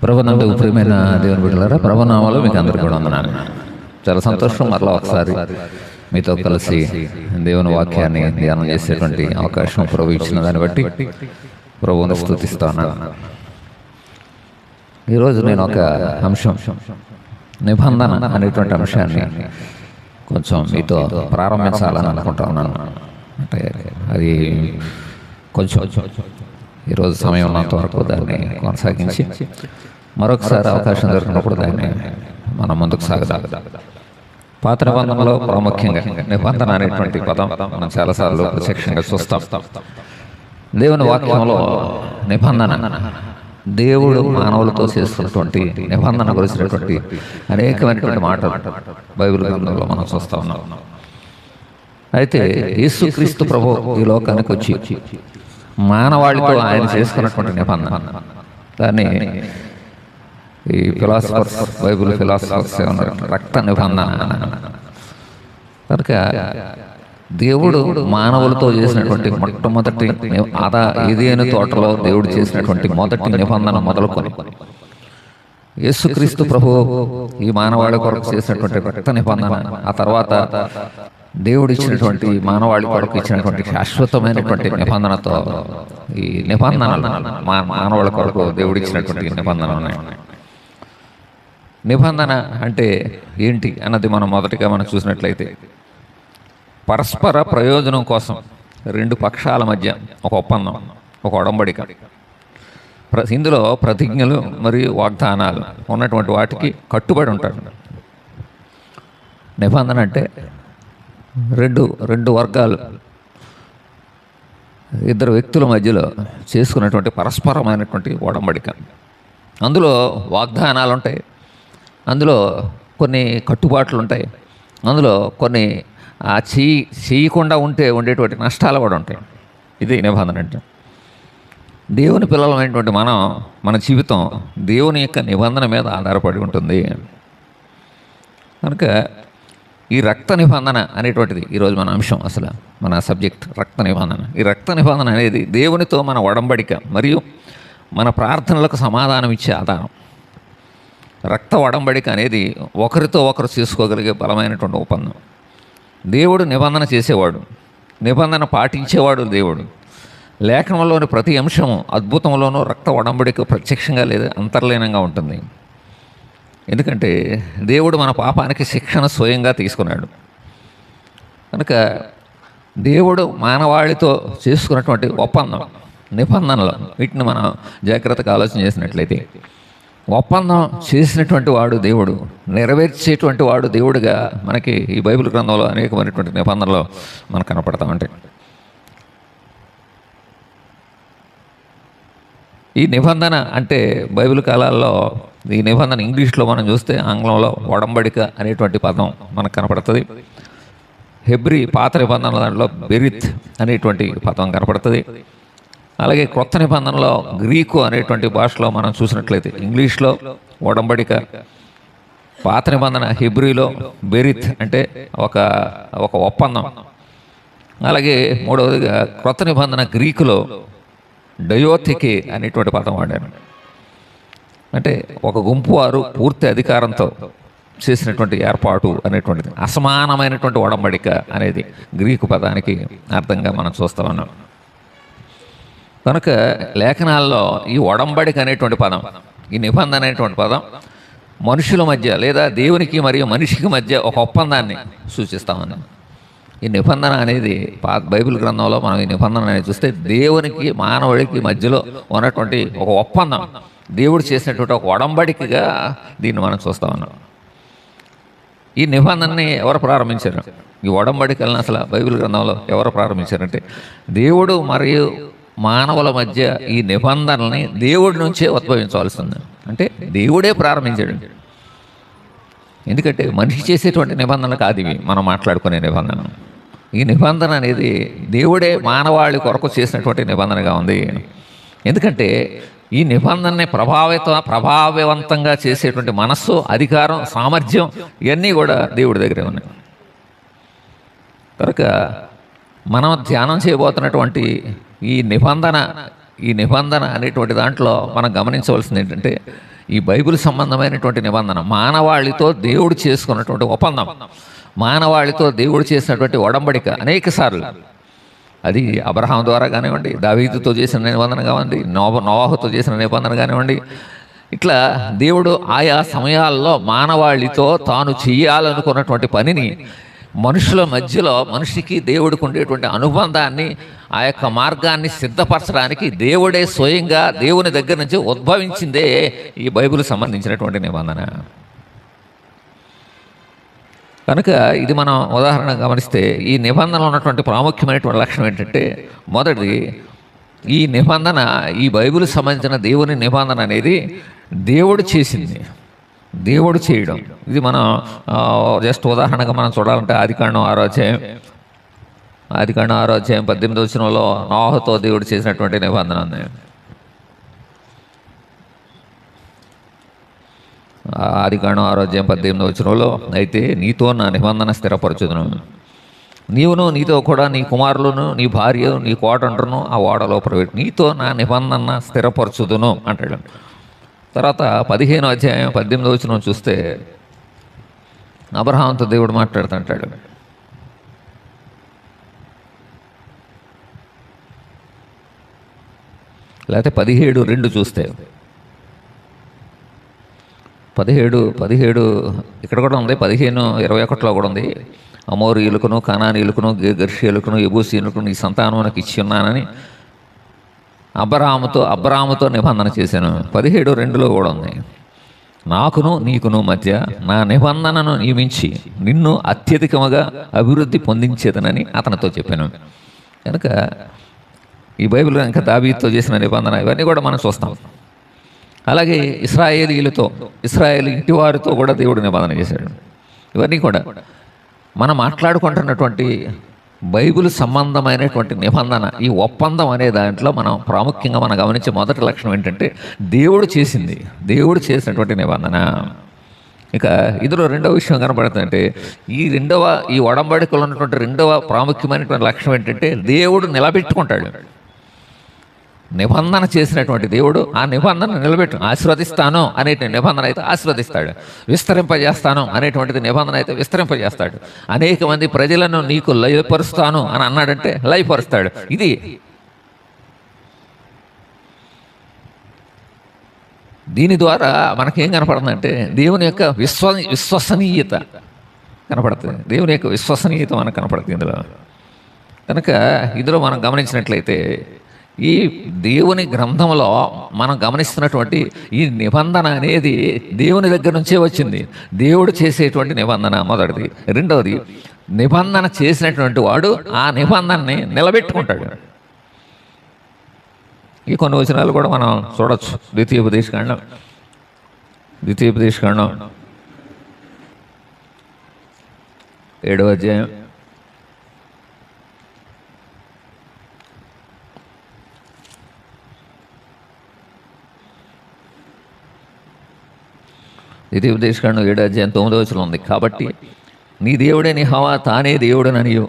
ప్రభునందు ప్రియమైన దేవుని బిడ్డలారా, ప్రభునామాలు మీకు అందరికీ కూడా వందనాలు. చాలా సంతోషం మరలా ఒకసారి మీతో కలిసి దేవుని వాక్యాన్ని ధ్యానం చేసేటువంటి అవకాశం ప్రభు ఇచ్చిన దాన్ని బట్టి ప్రభువుని స్తుతిస్తాను. ఈరోజు నేను ఒక అంశం, నిబంధన అనేటువంటి అంశాన్ని కొంచెం మీతో ప్రారంభించాలని అనుకుంటా ఉన్నాను. అంటే అది కొంచెం ఈరోజు సమయం ఉన్నంత వరకు దాన్ని కొనసాగించి మరొకసారి అవకాశం దొరికినప్పుడు దాన్ని మనం ముందుకు సాగుదాం. పాత నిబంధనలో ప్రాముఖ్యంగా నిబంధన అనేటువంటి పదం మనం చాలాసార్లు ప్రత్యక్షంగా చూస్తాం. దేవుని వాక్యంలో నిబంధన, దేవుడు మానవులతో చేస్తున్నటువంటి నిబంధన గురించినటువంటి అనేకమైనటువంటి మాటలు బైబిల్ గ్రంథంలో మనం చూస్తూ ఉన్నాం. అయితే యేసుక్రీస్తు ప్రభు ఈ లోకానికి వచ్చి మానవాళితో ఆయన చేసుకున్నటువంటి నిబంధన, దాన్ని ఈ ఫిలాసఫర్స్, బైబిల్ ఫిలాసఫర్స్ ఏమన్నారు, రక్త నిబంధన. కనుక దేవుడు మానవులతో చేసినటువంటి మొట్టమొదటి ఏదైనా తోటలో దేవుడు చేసినటువంటి మొదటి నిబంధన మొదలుకొని యేసుక్రీస్తు ప్రభు ఈ మానవాళి కొరకు చేసినటువంటి రక్త నిబంధన, ఆ తర్వాత దేవుడు ఇచ్చినటువంటి మానవాళి కొరకు ఇచ్చినటువంటి శాశ్వతమైనటువంటి నిబంధనతో ఈ నిబంధనలు మానవాళి కొరకు దేవుడు ఇచ్చినటువంటి నిబంధనలు. నిబంధన అంటే ఏంటి అన్నది మనం మొదటిగా మనం చూసినట్లయితే, పరస్పర ప్రయోజనం కోసం రెండు పక్షాల మధ్య ఒక ఒప్పందం, ఒక ఒడంబడిక. ఇందులో ప్రతిజ్ఞలు మరియు వాగ్దానాలు ఉన్నటువంటి వాటికి కట్టుబడి ఉంటారు. నిబంధన అంటే రెండు వర్గాలు, ఇద్దరు వ్యక్తుల మధ్యలో చేసుకున్నటువంటి పరస్పరమైనటువంటి ఒడంబడిక. అందులో వాగ్దానాలు ఉంటాయి, అందులో కొన్ని కట్టుబాట్లు ఉంటాయి, అందులో కొన్ని చేయకుండా ఉండేటువంటి నష్టాలు కూడా ఉంటాయి. ఇది నిబంధన అంటే. దేవుని పిల్లలమైనటువంటి మన జీవితం దేవుని యొక్క నిబంధన మీద ఆధారపడి ఉంటుంది. కనుక ఈ రక్త నిబంధన అనేటువంటిది ఈరోజు మన అంశం, అసలు మన సబ్జెక్ట్ రక్త నిబంధన. ఈ రక్త నిబంధన అనేది దేవునితో మన ఒడంబడిక మరియు మన ప్రార్థనలకు సమాధానం ఇచ్చే ఆధారం. రక్త ఒడంబడిక అనేది ఒకరితో ఒకరు చేసుకోగలిగే బలమైనటువంటి ఒప్పందం. దేవుడు నిబంధన చేసేవాడు, నిబంధన పాటించేవాడు దేవుడు. లేఖనంలోని ప్రతి అంశము అద్భుతంలోనూ రక్త ఒడంబడిక ప్రత్యక్షంగా లేదా అంతర్లీనంగా ఉంటుంది. ఎందుకంటే దేవుడు మన పాపానికి శిక్షణ స్వయంగా తీసుకున్నాడు. కనుక దేవుడు మానవాళితో చేసుకున్నటువంటి ఒప్పందం, నిబంధనలు, వీటిని మనం జాగ్రత్తగా ఆలోచన చేసినట్లయితే, ఒప్పందం చేసినటువంటి వాడు దేవుడు, నెరవేర్చేటువంటి వాడు దేవుడుగా మనకి ఈ బైబిల్ గ్రంథంలో అనేకమైనటువంటి నిబంధనలు మనకు కనపడతా ఉంటాయి. ఈ నిబంధన అంటే బైబిల్ కాలాల్లో ఈ నిబంధన ఇంగ్లీష్లో మనం చూస్తే ఆంగ్లంలో ఒడంబడిక అనేటువంటి పదం మనకు కనపడుతుంది. హెబ్రీ పాత నిబంధనల దాంట్లో బెరిత్ అనేటువంటి పదం కనపడుతుంది. అలాగే కొత్త నిబంధనలో గ్రీకు అనేటువంటి భాషలో మనం చూసినట్లయితే ఇంగ్లీష్లో ఒడంబడిక, పాత నిబంధన హెబ్రీలో బెరిత్ అంటే ఒక ఒప్పందం. అలాగే మూడవదిగా కొత్త నిబంధన గ్రీకులో డయోథికే అనేటువంటి పదం వాడాను. అంటే ఒక గుంపు వారు పూర్తి అధికారంతో చేసినటువంటి ఏర్పాటు అనేటువంటిది, అసమానమైనటువంటి ఒడంబడిక అనేది గ్రీకు పదానికి అర్థంగా మనం చూస్తూ ఉన్నాం. కనుక లేఖనాల్లో ఈ ఒడంబడిక అనేటువంటి పదం, ఈ నిబంధన అనేటువంటి పదం మనుషుల మధ్య లేదా దేవునికి మరియు మనిషికి మధ్య ఒక ఒప్పందాన్ని సూచిస్తామని. ఈ నిబంధన అనేది బైబిల్ గ్రంథంలో మనం ఈ నిబంధన అనేది చూస్తే దేవునికి మానవుడికి మధ్యలో ఉన్నటువంటి ఒక ఒప్పందం, దేవుడు చేసినటువంటి ఒక ఒడంబడికగా దీన్ని మనం చూస్తూ ఉన్నాం. ఈ నిబంధనని ఎవరు ప్రారంభించారు? ఈ ఒడంబడికలను అసలు బైబిల్ గ్రంథంలో ఎవరు ప్రారంభించారంటే, దేవుడు మరియు మానవుల మధ్య ఈ నిబంధనల్ని దేవుడి నుంచే ఉద్భవించవలసింది. అంటే దేవుడే ప్రారంభించాడు. ఎందుకంటే మనిషి చేసేటువంటి నిబంధనలు కాదు ఇవి, మనం మాట్లాడుకునే నిబంధన. ఈ నిబంధన అనేది దేవుడే మానవాళి కొరకు చేసినటువంటి నిబంధనగా ఉంది. ఎందుకంటే ఈ నిబంధనని ప్రభావవంతంగా చేసేటువంటి మనస్సు, అధికారం, సామర్థ్యం ఇవన్నీ కూడా దేవుడి దగ్గరే ఉన్నాయి. కనుక మనం ధ్యానం చేయబోతున్నటువంటి ఈ నిబంధన ఈ నిబంధన అనేటువంటి దాంట్లో మనం గమనించవలసింది ఏంటంటే, ఈ బైబిల్ సంబంధమైనటువంటి నిబంధన మానవాళితో దేవుడు చేసుకున్నటువంటి ఒప్పందం, మానవాళితో దేవుడు చేసినటువంటి ఒడంబడిక అనేక సార్లు. అది అబ్రహాం ద్వారా కానివ్వండి, దావీదుతో చేసిన నిబంధన కానివ్వండి, నోవాహుతో చేసిన నిబంధన కానివ్వండి, ఇట్లా దేవుడు ఆయా సమయాల్లో మానవాళితో తాను చేయాలనుకున్నటువంటి పనిని, మనుషుల మధ్యలో మనిషికి దేవుడికి ఉండేటువంటి అనుబంధాన్ని, ఆ యొక్క మార్గాన్ని సిద్ధపరచడానికి దేవుడే స్వయంగా దేవుని దగ్గర నుంచి ఉద్భవించిందే ఈ బైబిల్ సంబంధించినటువంటి నిబంధన. కనుక ఇది మనం ఉదాహరణ గమనిస్తే ఈ నిబంధనలో ఉన్నటువంటి ప్రాముఖ్యమైనటువంటి లక్షణం ఏంటంటే, మొదటిది ఈ నిబంధన, ఈ బైబిల్ సంబంధించిన దేవుని నిబంధన అనేది దేవుడు చేసింది, దేవుడు చేయడం. ఇది మనం జస్ట్ ఉదాహరణగా మనం చూడాలంటే ఆదికాండం 6వ అధ్యాయం 18వ వచనంలో నోహతో దేవుడు చేసినటువంటి నిబంధన ఉంది. ఆదికాండం 6వ అధ్యాయం 18వ వచనంలో, అయితే నీతో నా నిబంధన స్థిరపరచుదును, నీవును నీతో కూడా నీ కుమారులను నీ భార్య నీ కోటండ్రును ఆ ఓడలో ప్రవేశ నీతో నా నిబంధన స్థిరపరచుదును అంటాడు. తర్వాత 15వ అధ్యాయం 18వ వచనం చూస్తే అబ్రహాంతో దేవుడు మాట్లాడుతుంటాడు. లేకపోతే 17:2 చూస్తే 17 ఇక్కడ కూడా ఉంది, 15:21 కూడా ఉంది. అమోరీయులకును కనానీయులకును గెర్షీయులకును యెబూసీయులకును నీ సంతానం నాకు ఇచ్చి ఉన్నానని అబ్రాహాముతో నిబంధన చేశాను. 17:2 కూడా ఉంది, నాకును నీకును మధ్య నా నిబంధనను నియమించి నిన్ను అత్యధికముగా అభివృద్ధి పొందించేదనని అతనితో చెప్పాను. కనుక ఈ బైబిల్లో ఇంకా దావీదుతో చేసిన నిబంధన ఇవన్నీ కూడా మనం చూస్తాం. అలాగే ఇశ్రాయేలు ఇంటి వారితో కూడా దేవుడు నిబంధన చేశాడు. ఇవన్నీ కూడా మనం మాట్లాడుకుంటున్నటువంటి బైబిల్ సంబంధమైనటువంటి నిబంధన, ఈ ఒప్పందం అనే దాంట్లో మనం ప్రాముఖ్యంగా మనం గమనించే మొదటి లక్షణం ఏంటంటే దేవుడు చేసింది, దేవుడు చేసినటువంటి నిబంధన. ఇక ఇందులో రెండవ విషయం కనబడుతుందంటే, ఈ ఒడంబడికలో ఉన్నటువంటి రెండవ ప్రాముఖ్యమైనటువంటి లక్షణం ఏంటంటే దేవుడు నిలబెట్టుకుంటాడు. నిబంధన చేసినటువంటి దేవుడు ఆ నిబంధన ఆశీర్వదిస్తాను అనేటువంటి నిబంధన అయితే ఆశీర్వదిస్తాడు, విస్తరింపజేస్తాను అనేటువంటిది నిబంధన అయితే విస్తరింపజేస్తాడు. అనేక మంది ప్రజలను నీకు లయపరుస్తాను అని అన్నాడంటే లయపరుస్తాడు. ఇది దీని ద్వారా మనకేం కనపడుతుందంటే దేవుని యొక్క విశ్వసనీయత కనపడుతుంది, దేవుని యొక్క విశ్వసనీయత మనకు కనపడుతుంది ఇందులో. కనుక ఇందులో మనం గమనించినట్లయితే ఈ దేవుని గ్రంథంలో మనం గమనిస్తున్నటువంటి ఈ నిబంధన అనేది దేవుని దగ్గర నుంచే వచ్చింది, దేవుడు చేసేటువంటి నిబంధన మొదటిది. రెండవది, నిబంధన చేసినటువంటి వాడు ఆ నిబంధనని నిలబెట్టుకుంటాడు. ఈ కొన్ని వచనాలు కూడా మనం చూడొచ్చు. ద్వితీయోపదేశకాండం 7వ అధ్యాయం 7వ అధ్యాయం 9వ వచనం ఉంది, కాబట్టి నీ దేవుడైన యెహోవా తానే దేవుడననియు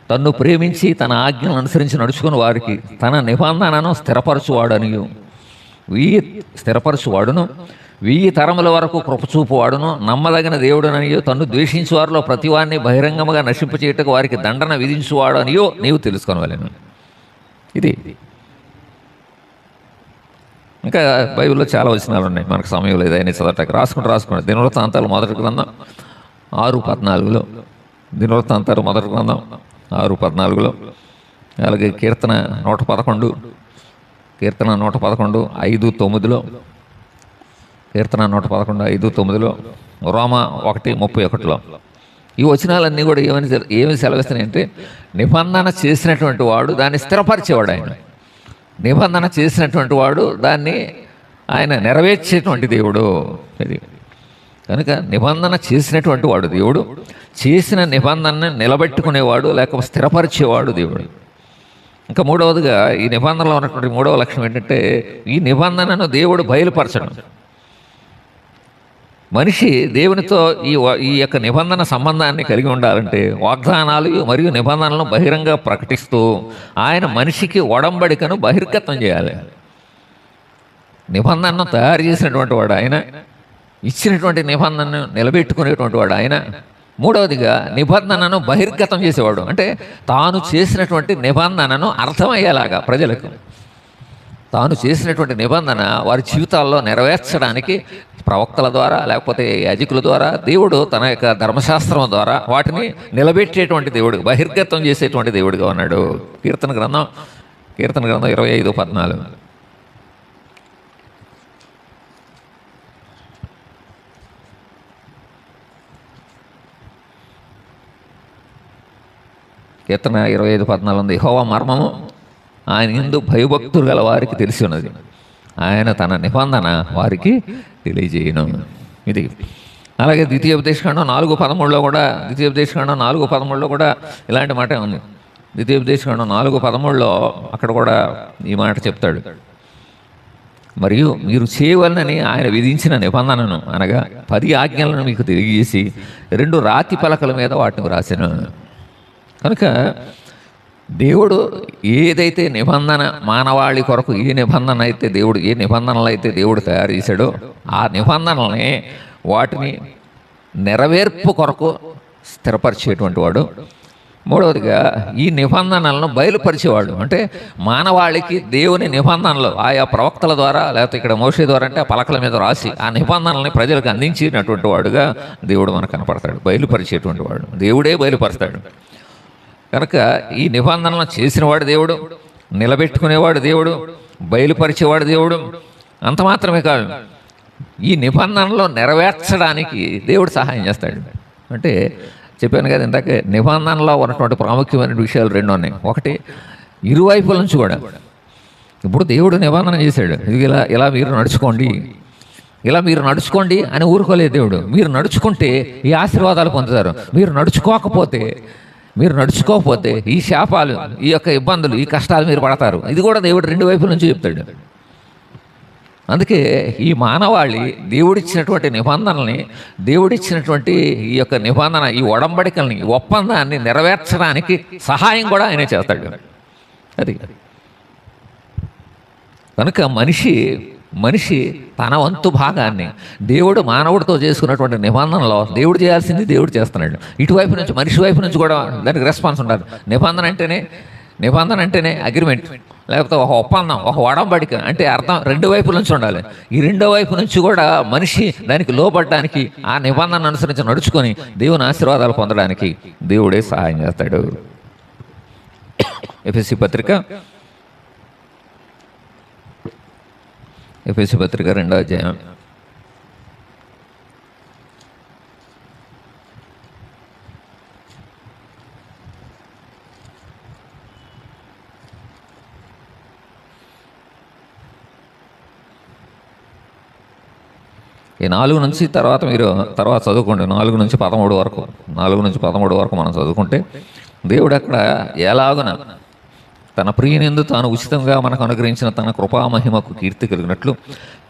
తన్ను ప్రేమించి తన ఆజ్ఞలను అనుసరించి నడుచుకుని వారికి తన నిబంధనను స్థిరపరచువాడనియు స్థిరపరచువాడును 1000 తరముల వరకు కృపచూపువాడును నమ్మదగిన దేవుడననియో తన్ను ద్వేషించు వారిలో ప్రతివాన్ని బహిరంగముగా నశింపచేయటకు వారికి దండన విధించువాడు అనియో నీవు తెలుసుకోవాలను. ఇది ఇంకా బైబిల్లో చాలా వచనాలు ఉన్నాయి, మనకు సమయం లేదు అయినా చదవటానికి. రాసుకోండి. దినవృత్తాంతాలు మొదటి గ్రంథం 6:14, దినవృత్తాంతాలు మొదటి గ్రంథం 6:14, అలాగే కీర్తన 111, 5:9, కీర్తన 111:5-9, రోమా 1:31. ఈ వచనాలన్నీ కూడా ఏమి సెలవిస్తున్నాయంటే నిబంధన చేసినటువంటి వాడు దాన్ని స్థిరపరిచేవాడు, ఆయన నిబంధన చేసినటువంటి వాడు దాన్ని ఆయన నెరవేర్చేటువంటి దేవుడు. ఇది కనుక నిబంధన చేసినటువంటి వాడు దేవుడు, చేసిన నిబంధనని నిలబెట్టుకునేవాడు లేకపోతే స్థిరపరిచేవాడు దేవుడు. ఇంకా మూడవదిగా ఈ నిబంధనలో ఉన్నటువంటి మూడవ లక్షణం ఏంటంటే ఈ నిబంధనను దేవుడు బయలుపరచడం. మనిషి దేవునితో ఈ యొక్క నిబంధన సంబంధాన్ని కలిగి ఉండాలంటే వాగ్దానాలు మరియు నిబంధనలను బహిరంగ ప్రకటిస్తూ ఆయన మనిషికి ఒడంబడికను బహిర్గతం చేయాలి. నిబంధనను తయారు చేసినటువంటి వాడు ఆయన, ఇచ్చినటువంటి నిబంధనను నిలబెట్టుకునేటువంటి వాడు ఆయన. మూడవదిగా నిబంధనను బహిర్గతం చేసేవాడు, అంటే తాను చేసినటువంటి నిబంధనను అర్థమయ్యేలాగా ప్రజలకు తాను చేసినటువంటి నిబంధన వారి జీవితాల్లో నెరవేర్చడానికి ప్రవక్తల ద్వారా లేకపోతే యాజకుల ద్వారా దేవుడు తన యొక్క ధర్మశాస్త్రం ద్వారా వాటిని నిలబెట్టేటువంటి దేవుడు, బహిర్గతం చేసేటువంటి దేవుడిగా ఉన్నాడు. కీర్తన గ్రంథం 25:14. కీర్తన 25:14 ఉంది. యెహోవా మర్మము ఆయన యందు భయభక్తులు గల వారికి తెలిసి ఉన్నది, ఆయన తన నిబంధన వారికి తెలియజేయను. ఇది అలాగే ద్వితీయోపదేశకాండం 4:13 కూడా, ద్వితీయోపదేశకాండం 4:13 కూడా ఇలాంటి మాట ఉంది. ద్వితీయోపదేశకాండం 4:13 అక్కడ కూడా ఈ మాట చెప్తాడు. మరియు మీరు చేయవలనని ఆయన విధించిన నిబంధనను అనగా 10 ఆజ్ఞలను మీకు తెలియజేసి 2 రాతి పలకల మీద వాటిని వ్రాసెను. కనుక దేవుడు ఏదైతే నిబంధన మానవాళి కొరకు ఏ నిబంధనలు అయితే దేవుడు తయారు చేశాడో ఆ నిబంధనల్ని వాటిని నెరవేర్పు కొరకు స్థిరపరిచేటువంటి వాడు. మూడవదిగా ఈ నిబంధనలను బయలుపరిచేవాడు, అంటే మానవాళికి దేవుని నిబంధనలు ఆయా ప్రవక్తల ద్వారా లేకపోతే ఇక్కడ మోషే ద్వారా అంటే ఆ పలకల మీద రాసి ఆ నిబంధనల్ని ప్రజలకు అందించినటువంటి వాడుగా దేవుడు మనకు కనపడతాడు. బయలుపరిచేటువంటి వాడు దేవుడే బయలుపరుస్తాడు. కనుక ఈ నిబంధనలను చేసినవాడు దేవుడు, నిలబెట్టుకునేవాడు దేవుడు, బయలుపరిచేవాడు దేవుడు. అంత మాత్రమే కాదు, ఈ నిబంధనలో నెరవేర్చడానికి దేవుడు సహాయం చేస్తాడు. అంటే చెప్పాను కదా ఇందాక, నిబంధనలో ఉన్నటువంటి ప్రాముఖ్యమైన విషయాలు 2 ఉన్నాయి. ఒకటి, ఇరువైపుల నుంచి కూడా. ఇప్పుడు దేవుడు నిబంధన చేశాడు, ఇది ఇలా మీరు నడుచుకోండి అని ఊరుకోలేదు దేవుడు. మీరు నడుచుకుంటే ఈ ఆశీర్వాదాలు పొందుతారు, మీరు నడుచుకోకపోతే ఈ శాపాలు, ఈ యొక్క ఇబ్బందులు, ఈ కష్టాలు మీరు పడతారు. ఇది కూడా దేవుడు 2 వైపుల నుంచి చెప్తాడు. అందుకే ఈ మానవాళి దేవుడిచ్చినటువంటి నిబంధనల్ని, దేవుడిచ్చినటువంటి ఈ యొక్క నిబంధన, ఈ ఒడంబడికల్ని, ఈ ఒప్పందాన్ని నెరవేర్చడానికి సహాయం కూడా ఆయనే చేస్తాడు. అది కనుక మనిషి తన వంతు భాగాన్ని దేవుడు మానవుడితో చేసుకున్నటువంటి నిబంధనలో దేవుడు చేయాల్సింది దేవుడు చేస్తున్నాడు. ఇటువైపు నుంచి మనిషి వైపు నుంచి కూడా దానికి రెస్పాన్స్ ఉండాలి. నిబంధన అంటేనే అగ్రిమెంట్, లేకపోతే ఒక ఒప్పందం, ఒక ఒడంబడిక అంటే అర్థం 2 వైపుల నుంచి ఉండాలి. ఈ 2వ వైపు నుంచి కూడా మనిషి దానికి లోబడడానికి, ఆ నిబంధన అనుసరించి నడుచుకొని దేవుని ఆశీర్వాదాలు పొందడానికి దేవుడే సహాయం చేస్తాడు. ఎఫెసీ పత్రిక 2వ అధ్యాయం 4 నుంచి తర్వాత చదువుకోండి. 4 నుంచి 13 వరకు మనం చదువుకుంటే దేవుడు అక్కడ ఎలాగున తన ప్రియనందు తాను ఉచితంగా మనకు అనుగ్రహించిన తన కృపామహిమకు కీర్తి కలిగినట్లు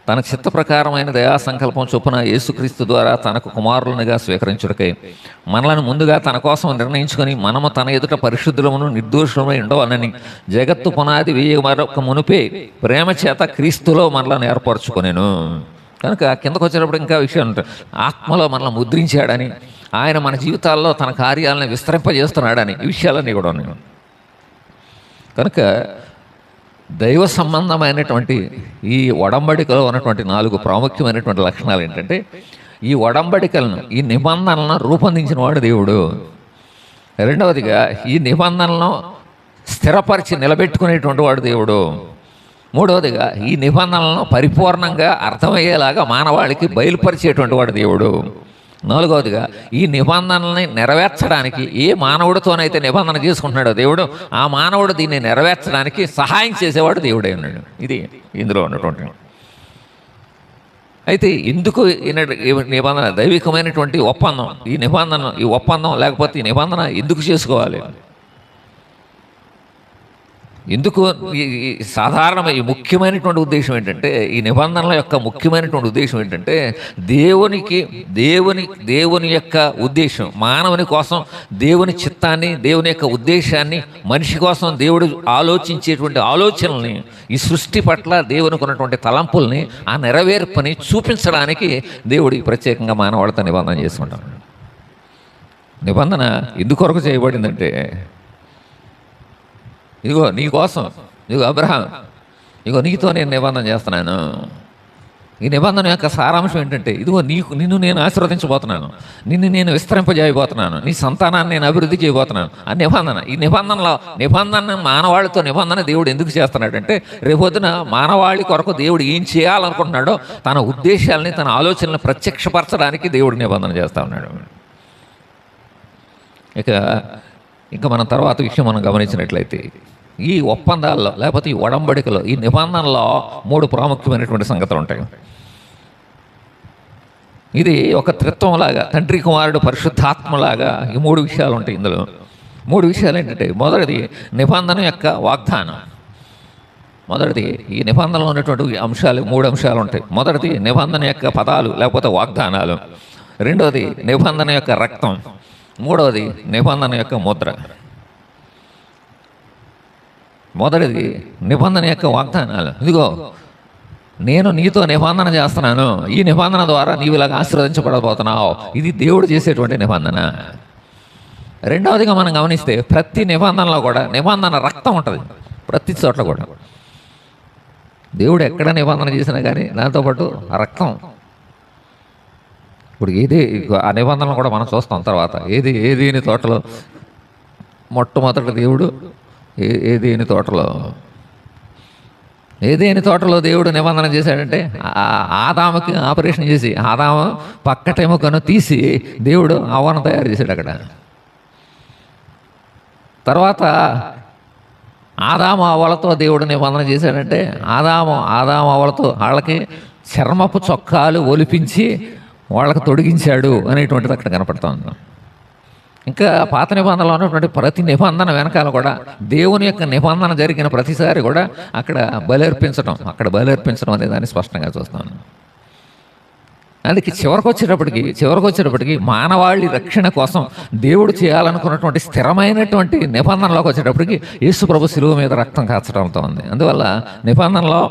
తన చిత్త ప్రకారమైన దయా సంకల్పం చొప్పున యేసుక్రీస్తు ద్వారా తనకు కుమారులనుగా స్వీకరించుటకై మనలను ముందుగా తన కోసం నిర్ణయించుకొని మనము తన ఎదుట పరిశుద్ధులమును నిర్దోషులమై ఉండవనని జగత్తు పునాది వేయ మరొక మునిపే ప్రేమ చేత క్రీస్తులో మనలను ఏర్పరచుకొనెను. కనుక కిందకు వచ్చేటప్పుడు ఇంకా విషయం ఉంటుంది. ఆత్మలో మనల్ని ముద్రించాడని, ఆయన మన జీవితాల్లో తన కార్యాలను విస్తరింపజేస్తున్నాడని, ఈ విషయాలన్నీ కూడా ఉన్నాయి. కనుక దైవ సంబంధమైనటువంటి ఈ ఒడంబడికలో ఉన్నటువంటి 4 ప్రాముఖ్యమైనటువంటి లక్షణాలు ఏంటంటే, ఈ ఒడంబడికలను, ఈ నిబంధనలను రూపొందించిన వాడు దేవుడు. రెండవదిగా ఈ నిబంధనలను స్థిరపరిచి నిలబెట్టుకునేటువంటి వాడు దేవుడు. మూడవదిగా ఈ నిబంధనలను పరిపూర్ణంగా అర్థమయ్యేలాగా మానవాళికి బయలుపరిచేటువంటి వాడు దేవుడు. నాలుగవదిగా ఈ నిబంధనల్ని నెరవేర్చడానికి ఏ మానవుడితోనైతే నిబంధన చేసుకుంటున్నాడో దేవుడు, ఆ మానవుడు దీన్ని నెరవేర్చడానికి సహాయం చేసేవాడు దేవుడే ఉన్నాడు. ఇది ఇందులో ఉన్నటువంటి. అయితే ఎందుకు ఈ నిబంధన దైవికమైనటువంటి ఒప్పందం, ఈ ఒప్పందం లేకపోతే ఈ నిబంధన ఎందుకు చేసుకోవాలి? ఎందుకు ఈ సాధారణ ఈ ముఖ్యమైనటువంటి ఉద్దేశం ఏంటంటే, ఈ నిబంధనల యొక్క ముఖ్యమైనటువంటి ఉద్దేశం ఏంటంటే, దేవుని యొక్క ఉద్దేశం మానవుని కోసం, దేవుని చిత్తాన్ని, దేవుని యొక్క ఉద్దేశాన్ని, మనిషి కోసం దేవుడు ఆలోచించేటువంటి ఆలోచనల్ని, ఈ సృష్టి పట్ల దేవునికి ఉన్నటువంటి తలంపుల్ని, ఆ నెరవేర్పుని చూపించడానికి దేవుడు ప్రత్యేకంగా మానవాళితో నిబంధన చేసుకుంటాడు. నిబంధన ఎందుకొరకు చేయబడిందంటే, ఇదిగో నీ కోసం, ఇదిగో అబ్రహాం, ఇదిగో నీతో నేను నిబంధన చేస్తున్నాను. ఈ నిబంధన యొక్క సారాంశం ఏంటంటే, ఇదిగో నిన్ను నేను ఆశీర్వదించబోతున్నాను, నిన్ను నేను విస్తరింపజేయబోతున్నాను, నీ సంతానాన్ని నేను అభివృద్ధి చేయబోతున్నాను. ఆ నిబంధన, ఈ నిబంధన మానవాళితో నిబంధన దేవుడు ఎందుకు చేస్తున్నాడంటే, రేపొద్దున మానవాళి కొరకు దేవుడు ఏం చేయాలనుకుంటున్నాడో తన ఉద్దేశాలని, తన ఆలోచనలను ప్రత్యక్షపరచడానికి దేవుడు నిబంధన చేస్తూ ఉన్నాడు. ఇంకా మనం తర్వాత విషయం మనం గమనించినట్లయితే, ఈ ఒప్పందాల్లో లేకపోతే ఈ ఒడంబడికలో, ఈ నిబంధనలో 3 ప్రాముఖ్యమైనటువంటి సంగతులు ఉంటాయి. ఇది ఒక త్రిత్వంలాగా, తండ్రి కుమారుడు పరిశుద్ధాత్మలాగా ఈ 3 విషయాలు ఉంటాయి. ఇందులో 3 విషయాలు ఏంటంటే, మొదటిది నిబంధన యొక్క వాగ్దానం. మొదటిది ఈ నిబంధనలో ఉన్నటువంటి అంశాలు 3 అంశాలు ఉంటాయి. మొదటిది నిబంధన యొక్క పదాలు లేకపోతే వాగ్దానాలు. రెండవది నిబంధన యొక్క రక్తం. మూడవది నిబంధన యొక్క ముద్ర. మొదటిది నిబంధన యొక్క వాగ్దానాలు. ఇదిగో నేను నీతో నిబంధన చేస్తున్నాను, ఈ నిబంధన ద్వారా నీవు ఇలాగ ఆశీర్వదించబడబోతున్నావు. ఇది దేవుడు చేసేటువంటి నిబంధన. రెండవదిగా మనం గమనిస్తే, ప్రతి నిబంధనలో కూడా నిబంధన రక్తం ఉంటుంది. ప్రతి చోట్ల కూడా దేవుడు ఎక్కడ నిబంధన చేసినా కానీ దాంతోపాటు ఆ రక్తం. ఇప్పుడు ఆ నిబంధనలు కూడా మనం చూస్తాం తర్వాత. ఏదేని తోటలో మొట్టమొదటి దేవుడు ఏదేని తోటలో దేవుడు నిబంధన చేశాడంటే, ఆదాముకి ఆపరేషన్ చేసి ఆదాము పక్కటెముకను తీసి దేవుడు అవ్వను తయారు చేశాడు అక్కడ. తర్వాత ఆదాము అవ్వలతో దేవుడు నిబంధన చేశాడంటే, ఆదాము అవ్వలతో వాళ్ళకి చర్మపు చొక్కాలు ఒలిపించి వాళ్ళకు తొడిగించాడు అనేటువంటిది అక్కడ కనపడుతుంది. ఇంకా పాత నిబంధనలో ఉన్నటువంటి ప్రతి నిబంధన వెనకాల కూడా దేవుని యొక్క నిబంధన జరిగిన ప్రతిసారి కూడా అక్కడ బలర్పించడం అనే దాన్ని స్పష్టంగా చూస్తాను. అందుకే చివరికి వచ్చేటప్పటికి మానవాళి రక్షణ కోసం దేవుడు చేయాలనుకున్నటువంటి స్థిరమైనటువంటి నిబంధనలోకి వచ్చేటప్పటికి యేసు ప్రభు శిలువ మీద రక్తం కాచడంతో ఉంది. అందువల్ల నిబంధనలో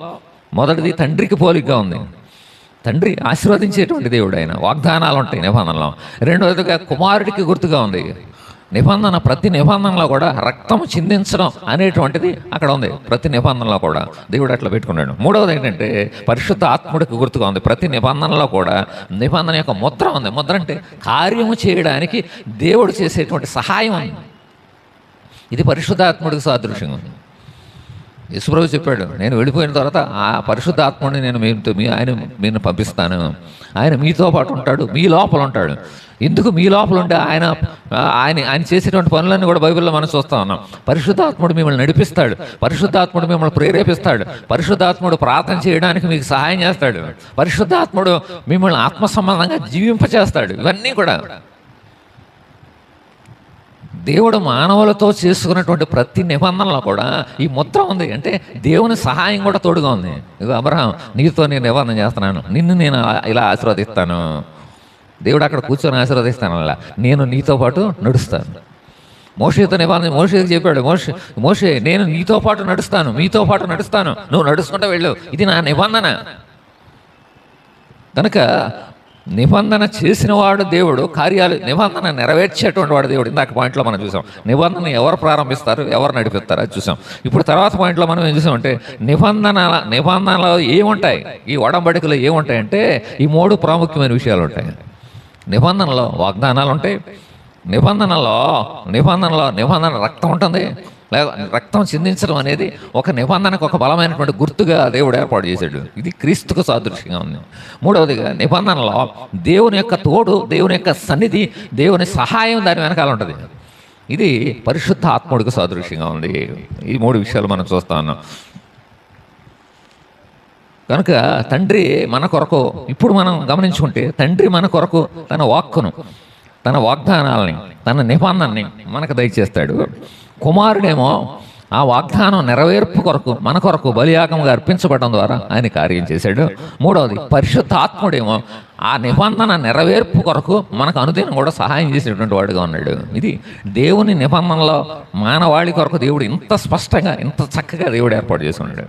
మొదటిది తండ్రికి పోలికగా ఉంది. తండ్రి ఆశీర్వదించేటువంటి దేవుడు, ఆయన వాగ్దానాలు ఉంటాయి నిబంధనలో. రెండవదిగా కుమారుడికి గుర్తుగా ఉంది. ప్రతి నిబంధనలో కూడా రక్తం చిందించడం అనేటువంటిది అక్కడ ఉంది. ప్రతి నిబంధనలో కూడా దేవుడు అట్లా పెట్టుకున్నాడు. మూడవది ఏంటంటే, పరిశుద్ధ ఆత్ముడికి గుర్తుగా ఉంది. ప్రతి నిబంధనలో కూడా నిబంధన యొక్క ముద్ర ఉంది. ముద్ర అంటే కార్యము చేయడానికి దేవుడు చేసేటువంటి సహాయం. ఇది పరిశుద్ధాత్ముడికి సాదృశ్యంగా ఉంది. యేసుప్రభు చెప్పాడు, నేను వెళ్ళిపోయిన తర్వాత ఆ పరిశుద్ధాత్ముడిని నేను మీరు పంపిస్తాను. ఆయన మీతో పాటు ఉంటాడు, మీ లోపల ఉంటాడు. ఎందుకు మీ లోపల ఉంటే ఆయన చేసేటువంటి పనులన్నీ కూడా బైబిల్లో మనం చూస్తూ ఉన్నాం. పరిశుద్ధాత్ముడు మిమ్మల్ని నడిపిస్తాడు, పరిశుద్ధాత్ముడు మిమ్మల్ని ప్రేరేపిస్తాడు, పరిశుద్ధాత్ముడు ప్రార్థన చేయడానికి మీకు సహాయం చేస్తాడు, పరిశుద్ధాత్ముడు మిమ్మల్ని ఆత్మ సంబంధంగా జీవింపచేస్తాడు. ఇవన్నీ కూడా దేవుడు మానవులతో చేసుకున్నటువంటి ప్రతి నిబంధనలో కూడా ఈ ముద్ర ఉంది. అంటే దేవుని సహాయం కూడా తోడుగా ఉంది. ఇక అబ్రహాం, నీతో నేను నిబంధన చేస్తున్నాను, నిన్ను నేను ఇలా ఆశీర్వదిస్తాను. దేవుడు అక్కడ కూర్చొని ఆశీర్వదిస్తాను, అలా నేను నీతో పాటు నడుస్తాను. మోషేతో నిబంధన, మోషేకి చెప్పాడు, మోషే నేను నీతో పాటు నడుస్తాను, మీతో పాటు నడుస్తాను, నువ్వు నడుచుకుంటూ వెళ్ళు, ఇది నా నిబంధన. కనుక నిబంధన చేసిన వాడు దేవుడు, కార్యాలు నిబంధన నెరవేర్చేటువంటి వాడు దేవుడు. ఇందాక పాయింట్లో మనం చూసాం నిబంధన ఎవరు ప్రారంభిస్తారు, ఎవరు నడిపిస్తారు, అది చూసాం. ఇప్పుడు తర్వాత పాయింట్లో మనం ఏం చూసామంటే, నిబంధనలో ఏముంటాయి, ఈ ఒడంబడికలో ఏముంటాయంటే ఈ 3 ప్రాముఖ్యమైన విషయాలు ఉంటాయి. నిబంధనలో వాగ్దానాలు ఉంటాయి, నిబంధన రక్తం ఉంటుంది. రక్తం చిందించడం అనేది ఒక నిబంధనకు ఒక బలమైనటువంటి గుర్తుగా దేవుడు ఏర్పాటు చేశాడు. ఇది క్రీస్తుకు సాదృశ్యంగా ఉంది. మూడవదిగా నిబంధనలో దేవుని యొక్క తోడు, దేవుని యొక్క సన్నిధి, దేవుని సహాయం దాని వెనకాల ఉంటుంది. ఇది పరిశుద్ధ ఆత్ముడికి సాదృశ్యంగా ఉంది. ఈ 3 విషయాలు మనం చూస్తా ఉన్నాం. కనుక తండ్రి మన కొరకు, ఇప్పుడు మనం గమనించుకుంటే తండ్రి మన కొరకు తన వాక్కును, తన వాగ్దానాలని, తన నిబంధనని మనకు దయచేస్తాడు. కుమారుడేమో ఆ వాగ్దానం నెరవేర్పు కొరకు మన కొరకు బలియాగంగా అర్పించబడడం ద్వారా ఆయన కార్యం చేశాడు. మూడవది, పరిశుద్ధాత్ముడేమో ఆ నిబంధన నెరవేర్పు కొరకు మనకు అనుదినం కూడా సహాయం చేసేటువంటి వాడుగా ఉన్నాడు. ఇది దేవుని నిబంధనలో మానవాళి కొరకు దేవుడు ఇంత స్పష్టంగా ఇంత చక్కగా దేవుడు ఏర్పాటు చేసుకున్నాడు.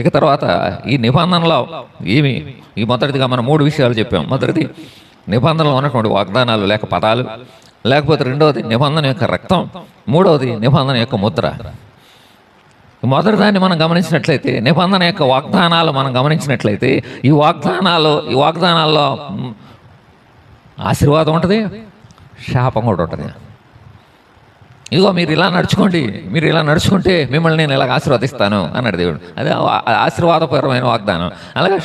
ఇక తర్వాత ఈ నిబంధనలో ఈ మొదటిదిగా మనం 3 విషయాలు చెప్పాం. మొదటిది నిబంధనలో ఉన్నటువంటి వాగ్దానాలు లేక పదాలు, లేకపోతే రెండవది నిబంధన యొక్క రక్తం, మూడవది నిబంధన యొక్క ముద్ర. మొదటి దాన్ని మనం గమనించినట్లయితే, నిబంధన యొక్క వాగ్దానాలు మనం గమనించినట్లయితే, ఈ వాగ్దానాల్లో ఆశీర్వాదం ఉంటుంది, శాపం కూడా ఉంటుంది. ఇదిగో మీరు ఇలా నడుచుకోండి, మీరు ఇలా నడుచుకుంటే మిమ్మల్ని నేను ఇలాగ ఆశీర్వదిస్తాను అన్నాడు దేవుడు. అదే ఆశీర్వాదపరమైన వాగ్దానం. అలాగే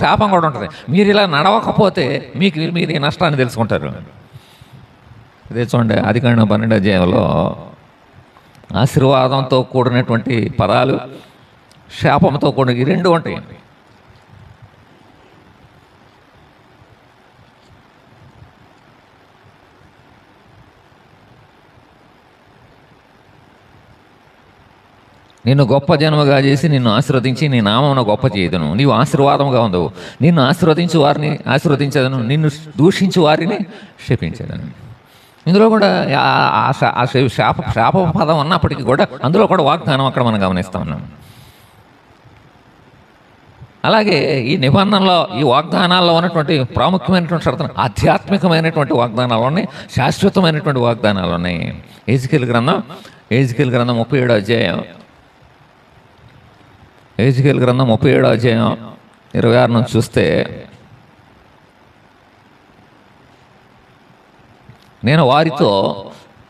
శాపం కూడా ఉంటుంది. మీరు ఇలా నడవకపోతే మీరు ఈ నష్టాన్ని తెలుసుకుంటారు. ఇదే చూడండి, ఆదికాండం 12వ అధ్యాయంలో ఆశీర్వాదంతో కూడినటువంటి పదాలు, శాపంతో కూడిన ఈ 2 ఉంటాయి. నిన్ను గొప్ప జన్మగా చేసి నిన్ను ఆశీర్వదించి నీ నామమున గొప్ప చేయదును, నీవు ఆశీర్వాదముగా ఉండవు. నిన్ను ఆశీర్వదించు వారిని ఆశీర్వదించదను, నిన్ను దూషించు వారిని శపించదను. ఇందులో కూడా శాప పదం ఉన్నప్పటికీ కూడా అందులో కూడా వాగ్దానం అక్కడ మనం గమనిస్తూ ఉన్నాం. అలాగే ఈ నిబంధనలో ఈ వాగ్దానాల్లో ఉన్నటువంటి ప్రాముఖ్యమైనటువంటి షరతులు, ఆధ్యాత్మికమైనటువంటి వాగ్దానాలు ఉన్నాయి, శాశ్వతమైనటువంటి వాగ్దానాలు ఉన్నాయి. ఎజికేల్ గ్రంథం 37వ అధ్యాయం, ఎజికేల్ గ్రంథం 37వ అధ్యాయం 26 నుంచి చూస్తే, నేను వారితో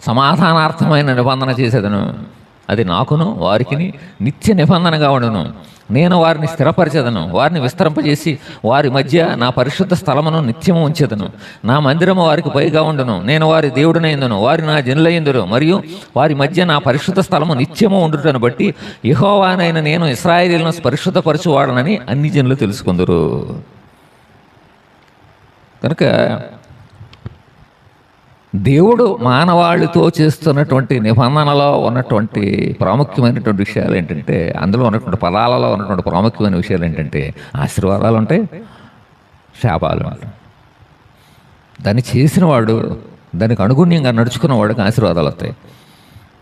సమాధానార్థమైన నిబంధన చేసేదను, అది నాకును వారికిని నిత్య నిబంధనగా ఉండును. నేను వారిని స్థిరపరిచేదను, వారిని విస్తరింపజేసి వారి మధ్య నా పరిశుద్ధ స్థలమును నిత్యము ఉంచేదను. నా మందిరము వారికి పైగా ఉండును, నేను వారి దేవుడినైందును, వారి నా జనులైందురు, మరియు వారి మధ్య నా పరిశుద్ధ స్థలము నిత్యము ఉండుటను బట్టి యెహోవానైన నేను ఇశ్రాయేలును పరిశుద్ధపరచువాడనని అన్ని జనులు తెలుసుకుందురు. కనుక దేవుడు మానవాళితో చేస్తున్నటువంటి నిబంధనలో ఉన్నటువంటి ప్రాముఖ్యమైనటువంటి విషయాలు ఏంటంటే, అందులో ఉన్నటువంటి పదాలలో ఉన్నటువంటి ప్రాముఖ్యమైన విషయాలు ఏంటంటే, ఆశీర్వాదాలు ఉంటాయి, శాపాలు ఉంటాయి. దాన్ని చేసినవాడు, దానికి అనుగుణ్యంగా నడుచుకున్నవాడికి ఆశీర్వాదాలు వస్తాయి.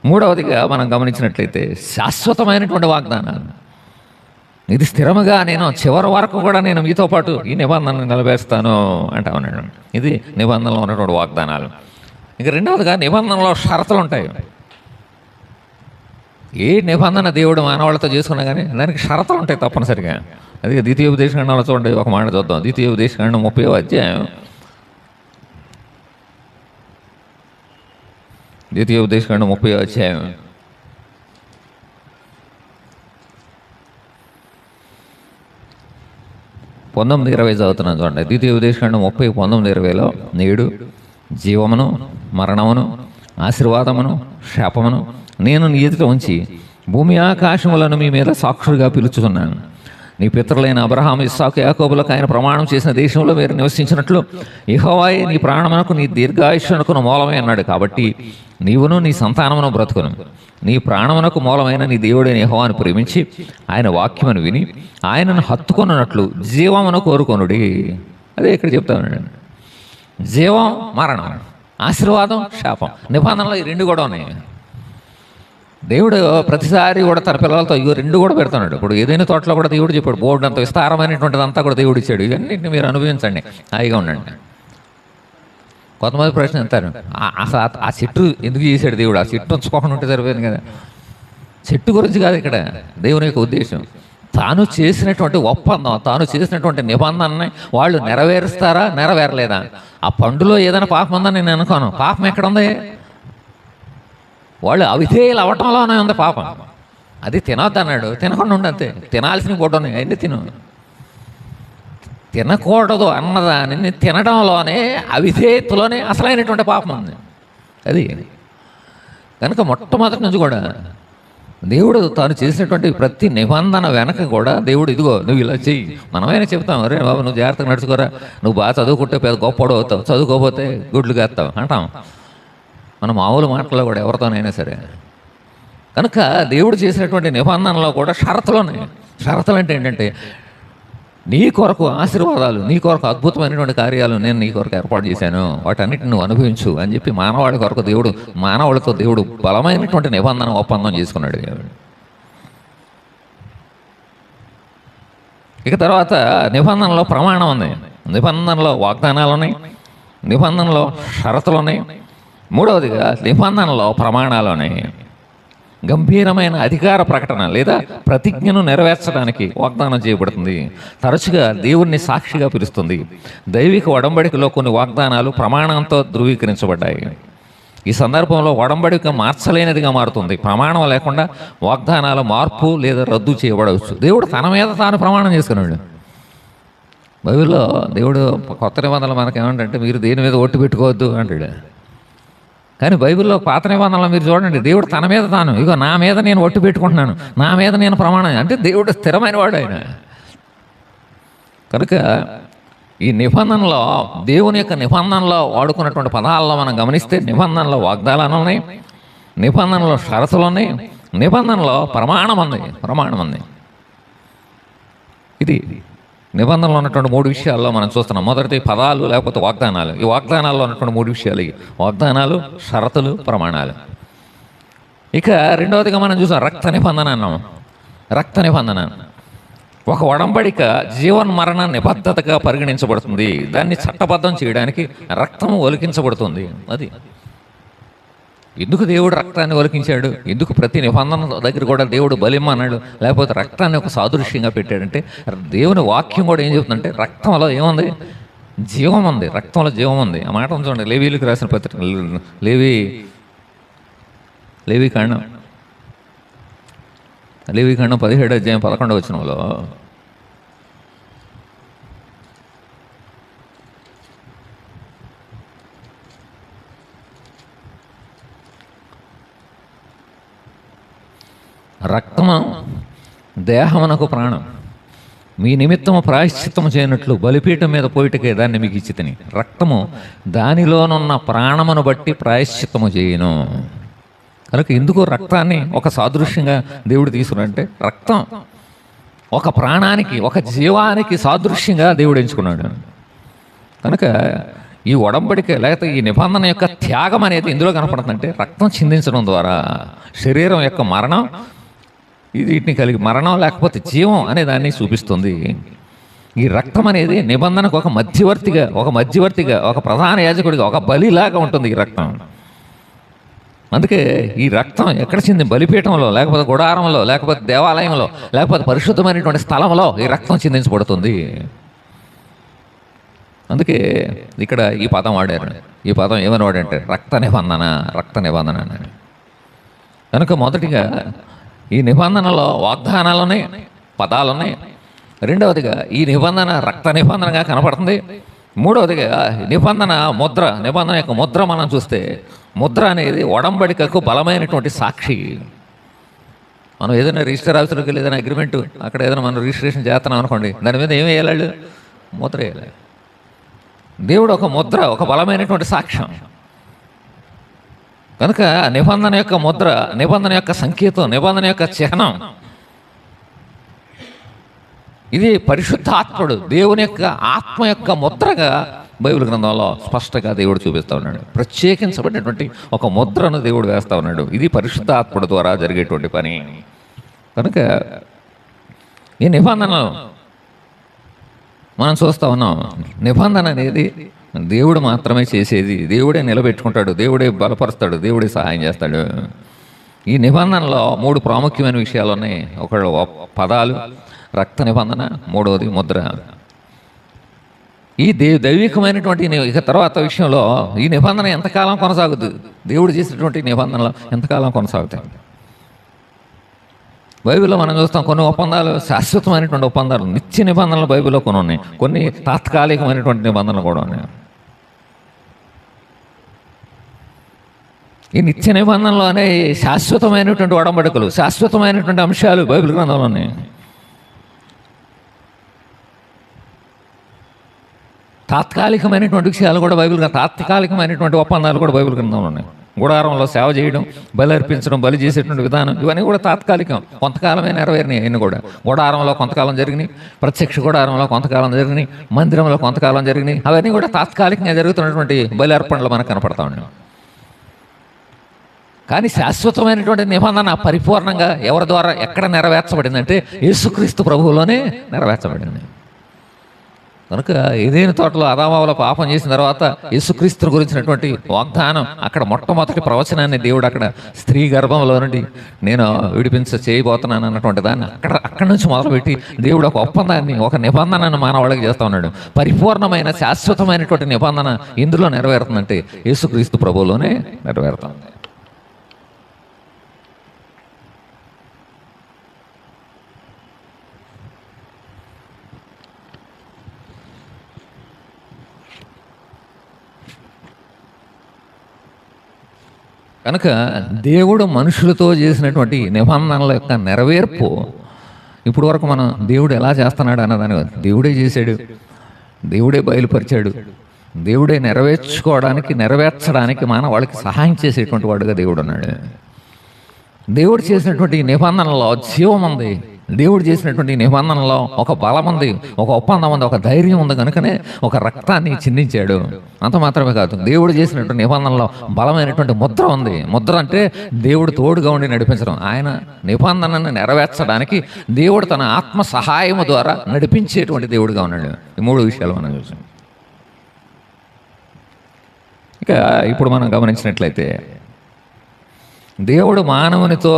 మూడవదిగా మనం గమనించినట్లయితే శాశ్వతమైనటువంటి వాగ్దానాలు. ఇది స్థిరముగా నేను చివరి వరకు కూడా నేను మీతో పాటు ఈ నిబంధనలు నిలబేస్తాను అంటా ఉన్నాడు. ఇది నిబంధనలో ఉన్నటువంటి వాగ్దానాలు. ఇక రెండవదిగా నిబంధనలో షరతులు ఉంటాయి. ఏ నిబంధన దేవుడు మానవాళ్ళతో చేసుకున్నా కానీ దానికి షరతులు ఉంటాయి తప్పనిసరిగా. అది ద్వితీయోపదేశకాండంలో చూడండి, ఒక మాట చూద్దాం. ద్వితీయోపదేశకాండం 30వ అధ్యాయం, ద్వితీయోపదేశకాండం 30వ అధ్యాయం 19-20 చదువుతున్నాను చూడండి. ద్వితీయోపదేశకాండం 30:19-20లో, నేడు జీవమును మరణమును ఆశీర్వాదమును శాపమును నేను నీ ఎదుట ఉంచి భూమి ఆకాశములను మీ మీద సాక్షులుగా పిలుచుతున్నాను. నీ పితరులైన అబ్రహాము, ఇస్సాకు, యాకోబులకు ఆయన ప్రమాణం చేసిన దేశంలో మీరు నివసించినట్లు యెహోవాయే నీ ప్రాణమునకు నీ దీర్ఘాయుష్యునకు మూలమే అన్నాడు. కాబట్టి నీవును నీ సంతానమును బ్రతుకును. నీ ప్రాణమునకు మూలమైన నీ దేవుడైన యెహోవాను ప్రేమించి ఆయన వాక్యమును విని ఆయనను హత్తుకొనున్నట్లు జీవమును కోరుకొనుడి. అదే ఇక్కడ చెప్తా ఉన్నాడు. జీవం, మరణం, ఆశీర్వాదం, శాపం. నిబంధనలో ఈ 2 కూడా ఉన్నాయి. దేవుడు ప్రతిసారి కూడా తన పిల్లలతో ఇవి 2 కూడా పెడుతున్నాడు. ఇప్పుడు ఏదైనా తోటలో కూడా దేవుడు చెప్పాడు, బోర్డు అంత విస్తారమైనటువంటిది అంతా కూడా దేవుడు ఇచ్చాడు. ఇవన్నింటిని మీరు అనుభవించండి, హాయిగా ఉండండి. కొంతమంది ప్రశ్న అంటారు, అసలు ఆ చెట్టు ఎందుకు చేశాడు దేవుడు? ఆ చెట్టు ఉంచుకోకుండా ఉంటే సరిపోయింది కదా. చెట్టు గురించి కాదు ఇక్కడ దేవుని యొక్క ఉద్దేశం. తాను చేసినటువంటి ఒప్పందం, తాను చేసినటువంటి నిబంధనని వాళ్ళు నెరవేరుస్తారా, నెరవేరలేదా? ఆ పండులో ఏదైనా పాపం ఉందని నేను అనుకోను. పాపం ఎక్కడ ఉంది? వాళ్ళు అవిధేయులు అవ్వటంలోనే ఉంది పాపం. అది తినొద్దు అన్నాడు, తినకుండా ఉండంతే. తినాల్సిన కూడా ఉన్నాయి, అన్నీ తినకూడదు అన్నదాన్ని తినడంలోనే, అవిధేయతలోనే అసలైనటువంటి పాపం ఉంది. అది కనుక మొట్టమొదటి నుంచి కూడా దేవుడు తాను చేసినటువంటి ప్రతి నిబంధన వెనక కూడా దేవుడు, ఇదిగో నువ్వు ఇలా చెయ్యి. మనమైనా చెప్తాం, అరే బాబు నువ్వు జాగ్రత్తగా నడుచుకోరా, నువ్వు బాగా చదువుకుంటే పెద్ద గొప్పడు అవుతావు, చదువుకోకపోతే గుడ్లు కాస్తావు అంటాం. మన మామూలు మాటల్లో కూడా ఎవరితోనైనా సరే. కనుక దేవుడు చేసినటువంటి నిబంధనలో కూడా షరతులు ఉన్నాయి. షరతులు అంటే ఏంటంటే, నీ కొరకు ఆశీర్వాదాలు, నీ కొరకు అద్భుతమైనటువంటి కార్యాలు నేను నీ కొరకు ఏర్పాటు చేశాను, వాటన్నిటిని నువ్వు అనుభవించు అని చెప్పి మానవాళి కొరకు దేవుడు, మానవాళితో దేవుడు బలమైనటువంటి నిబంధన ఒప్పందం చేసుకున్నాడు. ఇక తర్వాత నిబంధనలో ప్రమాణం ఉంది, నిబంధనలో వాగ్దానాలు ఉన్నాయి, నిబంధనలో షరతులు ఉన్నాయి, మూడవదిగా నిబంధనలో ప్రమాణాలు ఉన్నాయి. గంభీరమైన అధికార ప్రకటన లేదా ప్రతిజ్ఞను నెరవేర్చడానికి వాగ్దానం చేయబడుతుంది. తరచుగా దేవుణ్ణి సాక్షిగా పిలుస్తుంది. దైవిక ఒడంబడికలో కొన్ని వాగ్దానాలు ప్రమాణంతో ధృవీకరించబడ్డాయి. ఈ సందర్భంలో ఒడంబడిక మార్చలేనిదిగా మారుతుంది. ప్రమాణం లేకుండా వాగ్దానాల మార్పు లేదా రద్దు చేయబడవచ్చు. దేవుడు తన మీద తాను ప్రమాణం చేసుకున్నాడు. బైబిల్లో దేవుడు కొత్త నిబంధనలు మనకేమంటే, మీరు దేని మీద ఒట్టు పెట్టుకోవద్దు అంటాడు. కానీ బైబిల్లో పాత నిబంధనలు మీరు చూడండి, దేవుడు తన మీద తాను, ఇగో నా మీద నేను ఒట్టు పెట్టుకుంటున్నాను, నా మీద నేను ప్రమాణం, అంటే దేవుడు స్థిరమైన వాడు ఆయన. కనుక ఈ నిబంధనలో, దేవుని యొక్క నిబంధనలో వాడుకున్నటువంటి పదాల్లో మనం గమనిస్తే, నిబంధనలో వాగ్దానాలు ఉన్నాయి, నిబంధనలో షరతులు ఉన్నాయి, నిబంధనలో ప్రమాణం ఉంది. ఇది నిబంధనలో ఉన్నటువంటి 3 విషయాల్లో మనం చూస్తున్నాం. మొదటిది పదాలు లేకపోతే వాగ్దానాలు. ఈ వాగ్దానాల్లో ఉన్నటువంటి 3 విషయాలు ఇవి: వాగ్దానాలు, షరతులు, ప్రమాణాలు. ఇక రెండవదిగా మనం చూసాం రక్త నిబంధన అన్నాం. రక్త నిబంధన ఒక ఒడంబడిక జీవన్మరణ నిబద్ధతగా పరిగణించబడుతుంది. దాన్ని చట్టబద్ధం చేయడానికి రక్తము ఒలికించబడుతుంది. అది ఎందుకు దేవుడు రక్తాన్ని ఒలికించాడు, ఎందుకు ప్రతి నిబంధన దగ్గర కూడా దేవుడు బలిమ్మన్నాడు, లేకపోతే రక్తాన్ని ఒక సాదృశ్యంగా పెట్టాడంటే, దేవుని వాక్యం కూడా ఏం చెబుతుందంటే, రక్తంలో ఏముంది? జీవం ఉంది. రక్తంలో జీవం ఉంది. ఆ మాట చూడండి, లేవీలకు రాసిన పత్రిక, లేవీ కాండం 17వ అధ్యాయం 11వ వచనంలో, రక్తము దేహమునకు ప్రాణం, మీ నిమిత్తము ప్రాయశ్చిత్తము చేయనట్లు బలిపీఠం మీద పోయిటకే దాన్ని మీకు ఇచ్చితిని. రక్తము దానిలోనున్న ప్రాణమును బట్టి ప్రాయశ్చిత్తము చేయను. కనుక ఎందుకు రక్తాన్ని ఒక సాదృశ్యంగా దేవుడు తీసుకున్నాడంటే, రక్తం ఒక ప్రాణానికి, ఒక జీవానికి సాదృశ్యంగా దేవుడు ఎంచుకున్నాడు. కనుక ఈ ఒడంబడిక లేకపోతే ఈ నిబంధన యొక్క త్యాగం అనేది ఎందులో కనపడుతుందంటే, రక్తం చిందించడం ద్వారా శరీరం యొక్క మరణం, వీటిని కలిగి మరణం లేకపోతే జీవం అనే దాన్ని చూపిస్తుంది. ఈ రక్తం అనేది నిబంధనకు ఒక మధ్యవర్తిగా, ఒక ప్రధాన యాజకుడిగా, ఒక బలిలాగా ఉంటుంది ఈ రక్తం. అందుకే ఈ రక్తం ఎక్కడ చింది? బలిపీఠంలో, లేకపోతే గుడారంలో, లేకపోతే దేవాలయంలో, లేకపోతే పరిశుద్ధమైనటువంటి స్థలంలో ఈ రక్తం చిందించబడుతుంది. అందుకే ఇక్కడ ఈ పదం వాడారు. ఈ పదం ఏమని వాడంటే రక్త నిబంధన అని. కనుక మొదటిగా ఈ నిబంధనలో వాగ్దానాలు ఉన్నాయి, పదాలు ఉన్నాయి. రెండవదిగా ఈ నిబంధన రక్త నిబంధనగా కనపడుతుంది. మూడవదిగా నిబంధన యొక్క ముద్ర మనం చూస్తే, ముద్ర అనేది ఒడంబడికకు బలమైనటువంటి సాక్షి. మనం ఏదైనా రిజిస్టర్ ఆఫీసులోకి వెళ్ళి ఏదైనా అగ్రిమెంట్, అక్కడ ఏదైనా మనం రిజిస్ట్రేషన్ చేస్తున్నాం అనుకోండి, దాని మీద ఏమి వేయాలి? ముద్ర వేయాలి. దేవుడు ఒక ముద్ర, ఒక బలమైనటువంటి సాక్ష్యం. కనుక నిబంధన యొక్క ముద్ర, నిబంధన యొక్క సంకేతం, నిబంధన యొక్క చిహ్నం, ఇది పరిశుద్ధాత్ముడు, దేవుని యొక్క ఆత్మ యొక్క ముద్రగా బైబిల్ గ్రంథంలో స్పష్టంగా దేవుడు చూపిస్తూ ఉన్నాడు. ప్రత్యేకించబడినటువంటి ఒక ముద్రను దేవుడు వేస్తూ ఉన్నాడు. ఇది పరిశుద్ధాత్ముడు ద్వారా జరిగేటువంటి పని. కనుక ఈ నిబంధనలు మనం చూస్తూ ఉన్నాం. నిబంధన అనేది దేవుడు మాత్రమే చేసేది. దేవుడే నిలబెట్టుకుంటాడు, దేవుడే బలపరుస్తాడు, దేవుడే సహాయం చేస్తాడు. ఈ నిబంధనలో 3 ప్రాముఖ్యమైన విషయాలు ఉన్నాయి. ఒకళ్ళు పదాలు, రక్త నిబంధన, మూడవది ముద్ర. ఈ దైవికమైనటువంటి ఇక తర్వాత విషయంలో ఈ నిబంధన ఎంతకాలం కొనసాగుద్ది? దేవుడు చేసినటువంటి నిబంధనలు ఎంతకాలం కొనసాగుతాయి? బైబిల్లో మనం చూస్తాం కొన్ని ఒప్పందాలు శాశ్వతమైనటువంటి ఒప్పందాలు, నిత్య నిబంధనలు బైబిల్లో కొన్ని ఉన్నాయి. కొన్ని తాత్కాలికమైనటువంటి నిబంధనలు కూడా ఉన్నాయి. ఈ నిత్య నిబంధనలోనే శాశ్వతమైనటువంటి ఒడంబడికలు, శాశ్వతమైనటువంటి అంశాలు బైబిల్ గ్రంథంలో ఉన్నాయి. తాత్కాలికమైనటువంటి విషయాలు కూడా తాత్కాలికమైనటువంటి ఒప్పందాలు కూడా బైబిల్ గ్రంథంలో ఉన్నాయి. గుడారంలో సేవ చేయడం, బలి అర్పించడం, బలి చేసేటువంటి విధానం ఇవన్నీ కూడా తాత్కాలికం, కొంతకాలమే నెరవేరినాయి. అవన్నీ కూడా గుడారంలో కొంతకాలం జరిగినాయి, ప్రత్యక్ష గుడారంలో కొంతకాలం జరిగినాయి, మందిరంలో కొంతకాలం జరిగినాయి. అవన్నీ కూడా తాత్కాలికంగా జరుగుతున్నటువంటి బలి అర్పణలు మనకు కనపడతా ఉన్నాయి. కానీ శాశ్వతమైనటువంటి నిబంధన పరిపూర్ణంగా ఎవరి ద్వారా ఎక్కడ నెరవేర్చబడిందంటే యేసుక్రీస్తు ప్రభువులోనే నెరవేర్చబడింది. కనుక ఏదైనా తోటలో అదామావుల పాపం చేసిన తర్వాత యేసుక్రీస్తు గురించినటువంటి వాగ్దానం, అక్కడ మొట్టమొదటి ప్రవచనాన్ని దేవుడు అక్కడ స్త్రీ గర్భంలో నుండి నేను చేయబోతున్నాను అన్నటువంటి దాన్ని అక్కడి నుంచి మొదలుపెట్టి దేవుడు ఒక ఒప్పందాన్ని, ఒక నిబంధనను మానవాళ్ళకి చేస్తూ ఉన్నాడు. పరిపూర్ణమైన శాశ్వతమైనటువంటి నిబంధన ఇందులో నెరవేరుతుందంటే యేసుక్రీస్తు ప్రభువులోనే నెరవేరుతుంది. కనుక దేవుడు మనుషులతో చేసినటువంటి నిబంధనల యొక్క నెరవేర్పు ఇప్పుడు వరకు మనం దేవుడు ఎలా చేస్తున్నాడు అన్నదాని దేవుడే చేశాడు, దేవుడే బయలుపరిచాడు, దేవుడే నెరవేర్చడానికి వాళ్ళకి సహాయం చేసేటువంటి వాడుగా దేవుడు ఉన్నాడు. దేవుడు చేసినటువంటి నిబంధనలో జీవం ఉంది, దేవుడు చేసినటువంటి నిబంధనలో ఒక బలం ఉంది, ఒక ఒప్పందం ఉంది, ఒక ధైర్యం ఉంది. కనుకనే ఒక రక్తాన్ని చిందించాడు. అంత మాత్రమే కాదు, దేవుడు చేసినటువంటి నిబంధనలో బలమైనటువంటి ముద్ర ఉంది. ముద్ర అంటే దేవుడు తోడుగా ఉండి నడిపించడం. ఆయన నిబంధనను నెరవేర్చడానికి దేవుడు తన ఆత్మ సహాయము ద్వారా నడిపించేటువంటి దేవుడుగా ఉన్నాడు. ఈ మూడు విషయాలు మనం చూసాం. ఇక ఇప్పుడు మనం గమనించినట్లయితే దేవుడు మానవునితో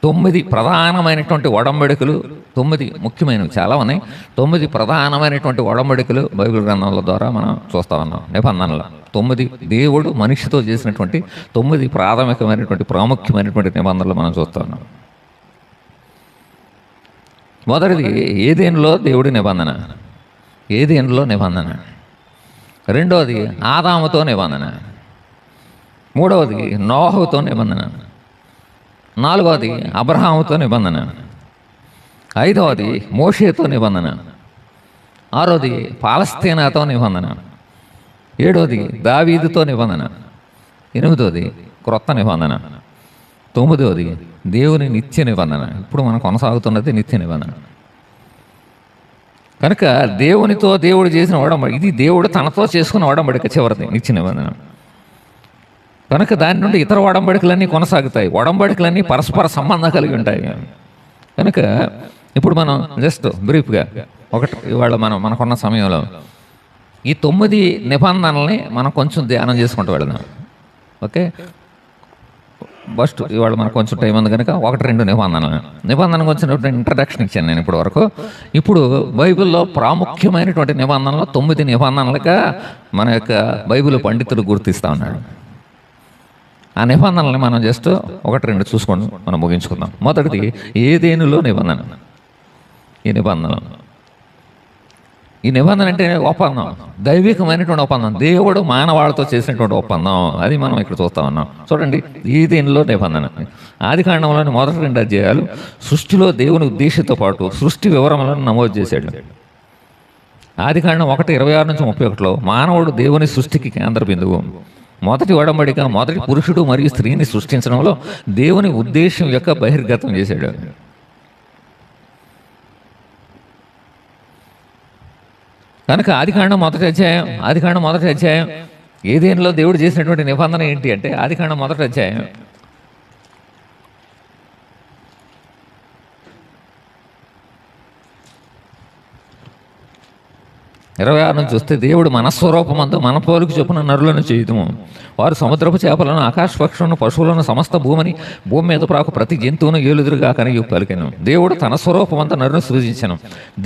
9 ప్రధానమైనటువంటి ఒడంబడికలు, 9 ముఖ్యమైనవి చాలా ఉన్నాయి, 9 ప్రధానమైనటువంటి ఒడంబడికలు బైబిల్ గ్రంథాల ద్వారా మనం చూస్తా ఉన్నాం. నిబంధనలు 9 దేవుడు మనిషితో చేసినటువంటి 9 ప్రాముఖ్యమైనటువంటి నిబంధనలు మనం చూస్తా ఉన్నాం. మొదటిది ఏదేనులో దేవుడి నిబంధన, ఏదేనులో నిబంధన. రెండవది ఆదాముతో నిబంధన. మూడవది నోహుతో నిబంధన. నాలుగవది అబ్రహాముతో నిబంధన. ఐదవది మోషేతో నిబంధన. ఆరోది పాలస్తీనాతో నిబంధన. ఏడవది దావీదుతో నిబంధన. ఎనిమిదవది క్రొత్త నిబంధన. తొమ్మిదవది దేవుని నిత్య నిబంధన. ఇప్పుడు మనం కొనసాగుతున్నది నిత్య నిబంధన. కనుక దేవునితో దేవుడు చేసిన ఒడంబడిక, ఇది దేవుడు తనతో చేసుకున్న ఒడంబడిక, చివరిది నిత్య నిబంధన. కనుక దాని నుండి ఇతర ఒడంబడికలన్నీ కొనసాగుతాయి. ఒడంబడికలన్నీ పరస్పర సంబంధం కలిగి ఉంటాయి. కనుక ఇప్పుడు మనం జస్ట్ బ్రీఫ్గా ఇవాళ మనకున్న సమయంలో ఈ 9 నిబంధనల్ని మనం కొంచెం ధ్యానం చేసుకుంటూ వెళదాం. ఓకే, ఫస్ట్ ఇవాళ మనకు కొంచెం టైం ఉంది కనుక 1-2 నిబంధన వచ్చినటువంటి ఇంట్రడక్షన్ ఇచ్చాను నేను ఇప్పటి వరకు. ఇప్పుడు బైబిల్లో ప్రాముఖ్యమైనటువంటి నిబంధనలు 9 నిబంధనలుగా మన యొక్క బైబిల్ పండితులు గుర్తిస్తూ ఉన్నాడు. ఆ నిబంధనల్ని మనం జస్ట్ 1-2 చూసుకొని మనం ముగించుకుందాం. మొదటిది ఏదేనులో నిబంధన. ఈ నిబంధన అంటే ఒప్పందం, దైవికమైనటువంటి ఒప్పందం, దేవుడు మానవాళ్ళతో చేసినటువంటి ఒప్పందం. అది మనం ఇక్కడ చూస్తా ఉన్నాం. చూడండి, ఏదేనులో నిబంధన. ఆదికాండంలోని మొదటి 2 అధ్యాయాలు సృష్టిలో దేవుని ఉద్దేశంతో పాటు సృష్టి వివరములను నమోదు చేశాడు. ఆదికాండం 1:26-31 మానవుడు దేవుని సృష్టికి కేంద్ర బిందువు. మొదటి ఒడంబడిక మొదటి పురుషుడు మరియు స్త్రీని సృష్టించడంలో దేవుని ఉద్దేశం యొక్క బహిర్గతం చేశాడు. కనుక ఆదికాండం మొదటి అధ్యాయం ఏదేనులో దేవుడు చేసినటువంటి నిబంధన ఏంటి అంటే ఆదికాండం మొదటి అధ్యాయం 26 నుంచి చూస్తే, దేవుడు మన స్వరూపమందు మన పోలిక చొప్పున నరులను చేయుదుము. వారు సముద్రపు చేపలను, ఆకాశ పక్షులను, పశువులను, సమస్త భూమిని, భూమి మీద ప్రాకు ప్రతి జంతువును ఏలుదురుగా కనిగి పలికెను. దేవుడు తన స్వరూపమందు నరును సృజించెను.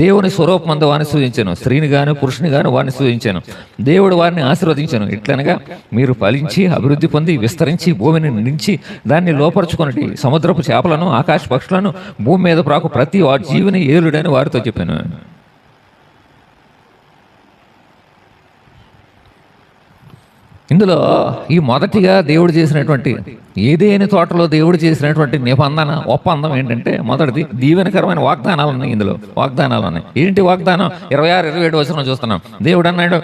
దేవుని స్వరూపమందు వారిని సృజించెను. స్త్రీని గాను పురుషుని గాను వారిని సృజించెను. దేవుడు వారిని ఆశీర్వదించెను. ఇట్లనగా మీరు ఫలించి అభివృద్ధి పొంది విస్తరించి భూమిని నించి దాన్ని లోపరుచుకొనిటి. సముద్రపు చేపలను, ఆకాశ పక్షులను, భూమి మీద ప్రాకు ప్రతి జీవిని ఏలుడని వారితో చెప్పాను. ఇందులో ఈ మొదటిగా దేవుడు చేసినటువంటి ఏదేని తోటలో దేవుడు చేసినటువంటి నిబంధన ఒప్పందం ఏంటంటే, మొదటిది దీవెనకరమైన వాగ్దానాలు ఉన్నాయి. ఇందులో వాగ్దానాలు ఉన్నాయి. ఏంటి వాగ్దానం? 26, 27 వచనం చూస్తున్నాం. దేవుడు అన్నాడు,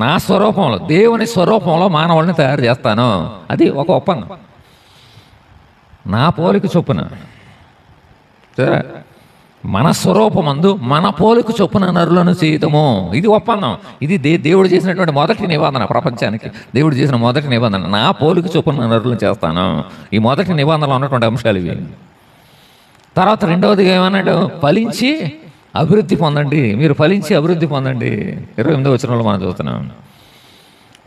నా స్వరూపంలో, దేవుని స్వరూపంలో మానవుడిని తయారు చేస్తాను. అది ఒక ఒప్పందం. నా పోలిక చొప్పున, సరే, మన స్వరూపమందు మన పోలిక చొప్పున నరులను చేయటము. ఇది ఒప్పందం. ఇది దేవుడు చేసినటువంటి మొదటి నిబంధన. ప్రపంచానికి దేవుడు చేసిన మొదటి నిబంధన, నా పోలిక చొప్పున నరులను చేస్తాను. ఈ మొదటి నిబంధనలో ఉన్నటువంటి అంశాలు ఇవి. తర్వాత రెండవదిగా ఏమన్నాడు? ఫలించి అభివృద్ధి పొందండి. మీరు ఫలించి అభివృద్ధి పొందండి. 28వ వచనంలో మనం చూస్తున్నాం.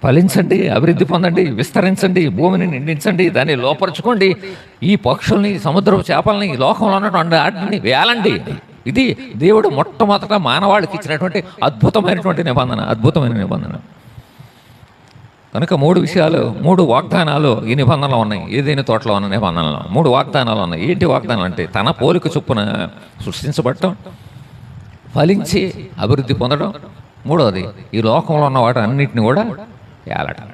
ఫలించండి, అభివృద్ధి పొందండి, విస్తరించండి, భూమిని నిండించండి, దాన్ని లోపరుచుకోండి, ఈ పక్షుల్ని, సముద్రపు చేపల్ని, ఈ లోకంలో ఉన్నటువంటి వాటిని వేలండి. ఇది దేవుడు మొట్టమొదట మానవాళికి ఇచ్చినటువంటి అద్భుతమైనటువంటి నిబంధన, అద్భుతమైన నిబంధన. కనుక 3 విషయాలు, 3 వాగ్దానాలు ఈ నిబంధనలో ఉన్నాయి. ఏదైనా తోటలో ఉన్న నిబంధనలో 3 వాగ్దానాలు ఉన్నాయి. ఏంటి వాగ్దానాలు అంటే, తన పోలిక చొప్పున సృష్టించబడటం, ఫలించి అభివృద్ధి పొందడం, మూడవది ఈ లోకంలో ఉన్న వాటి అన్నింటినీ కూడా ఏలటం.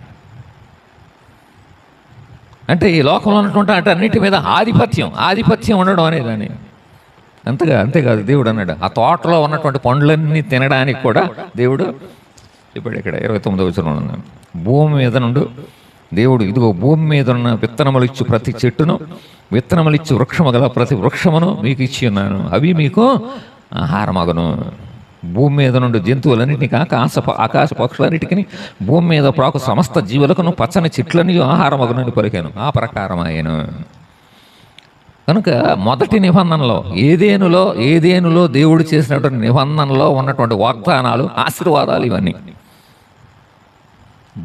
అంటే ఈ లోకంలో ఉన్నటువంటి వాటి అన్నింటి మీద ఆధిపత్యం ఉండడం అనేదాన్ని. అంతేకాదు, దేవుడు అన్నాడు, ఆ తోటలో ఉన్నటువంటి పండ్లన్నీ తినడానికి కూడా దేవుడు, ఇప్పుడు ఇక్కడ 29వ వచనంలో ఉన్నాడు, భూమి మీద నుండి దేవుడు, ఇదిగో భూమి మీద ఉన్న విత్తనములిచ్చు ప్రతి చెట్టును, విత్తనములిచ్చు వృక్షము గల ప్రతి వృక్షమును మీకు ఇచ్చి ఉన్నాను, అవి మీకు ఆహారమగును. భూమి మీద నుండి జంతువులన్నిటికీ, ఆకాశ పక్షులన్నిటికీ, భూమి మీద ప్రాకు సమస్త జీవులకును పచ్చని చెట్లని ఆహారమగునని పలికాను, ఆ ప్రకారం అయ్యాను. కనుక మొదటి నిబంధనలో, ఏదేనులో దేవుడు చేసినటువంటి నిబంధనలో ఉన్నటువంటి వాగ్దానాలు, ఆశీర్వాదాలు, ఇవన్నీ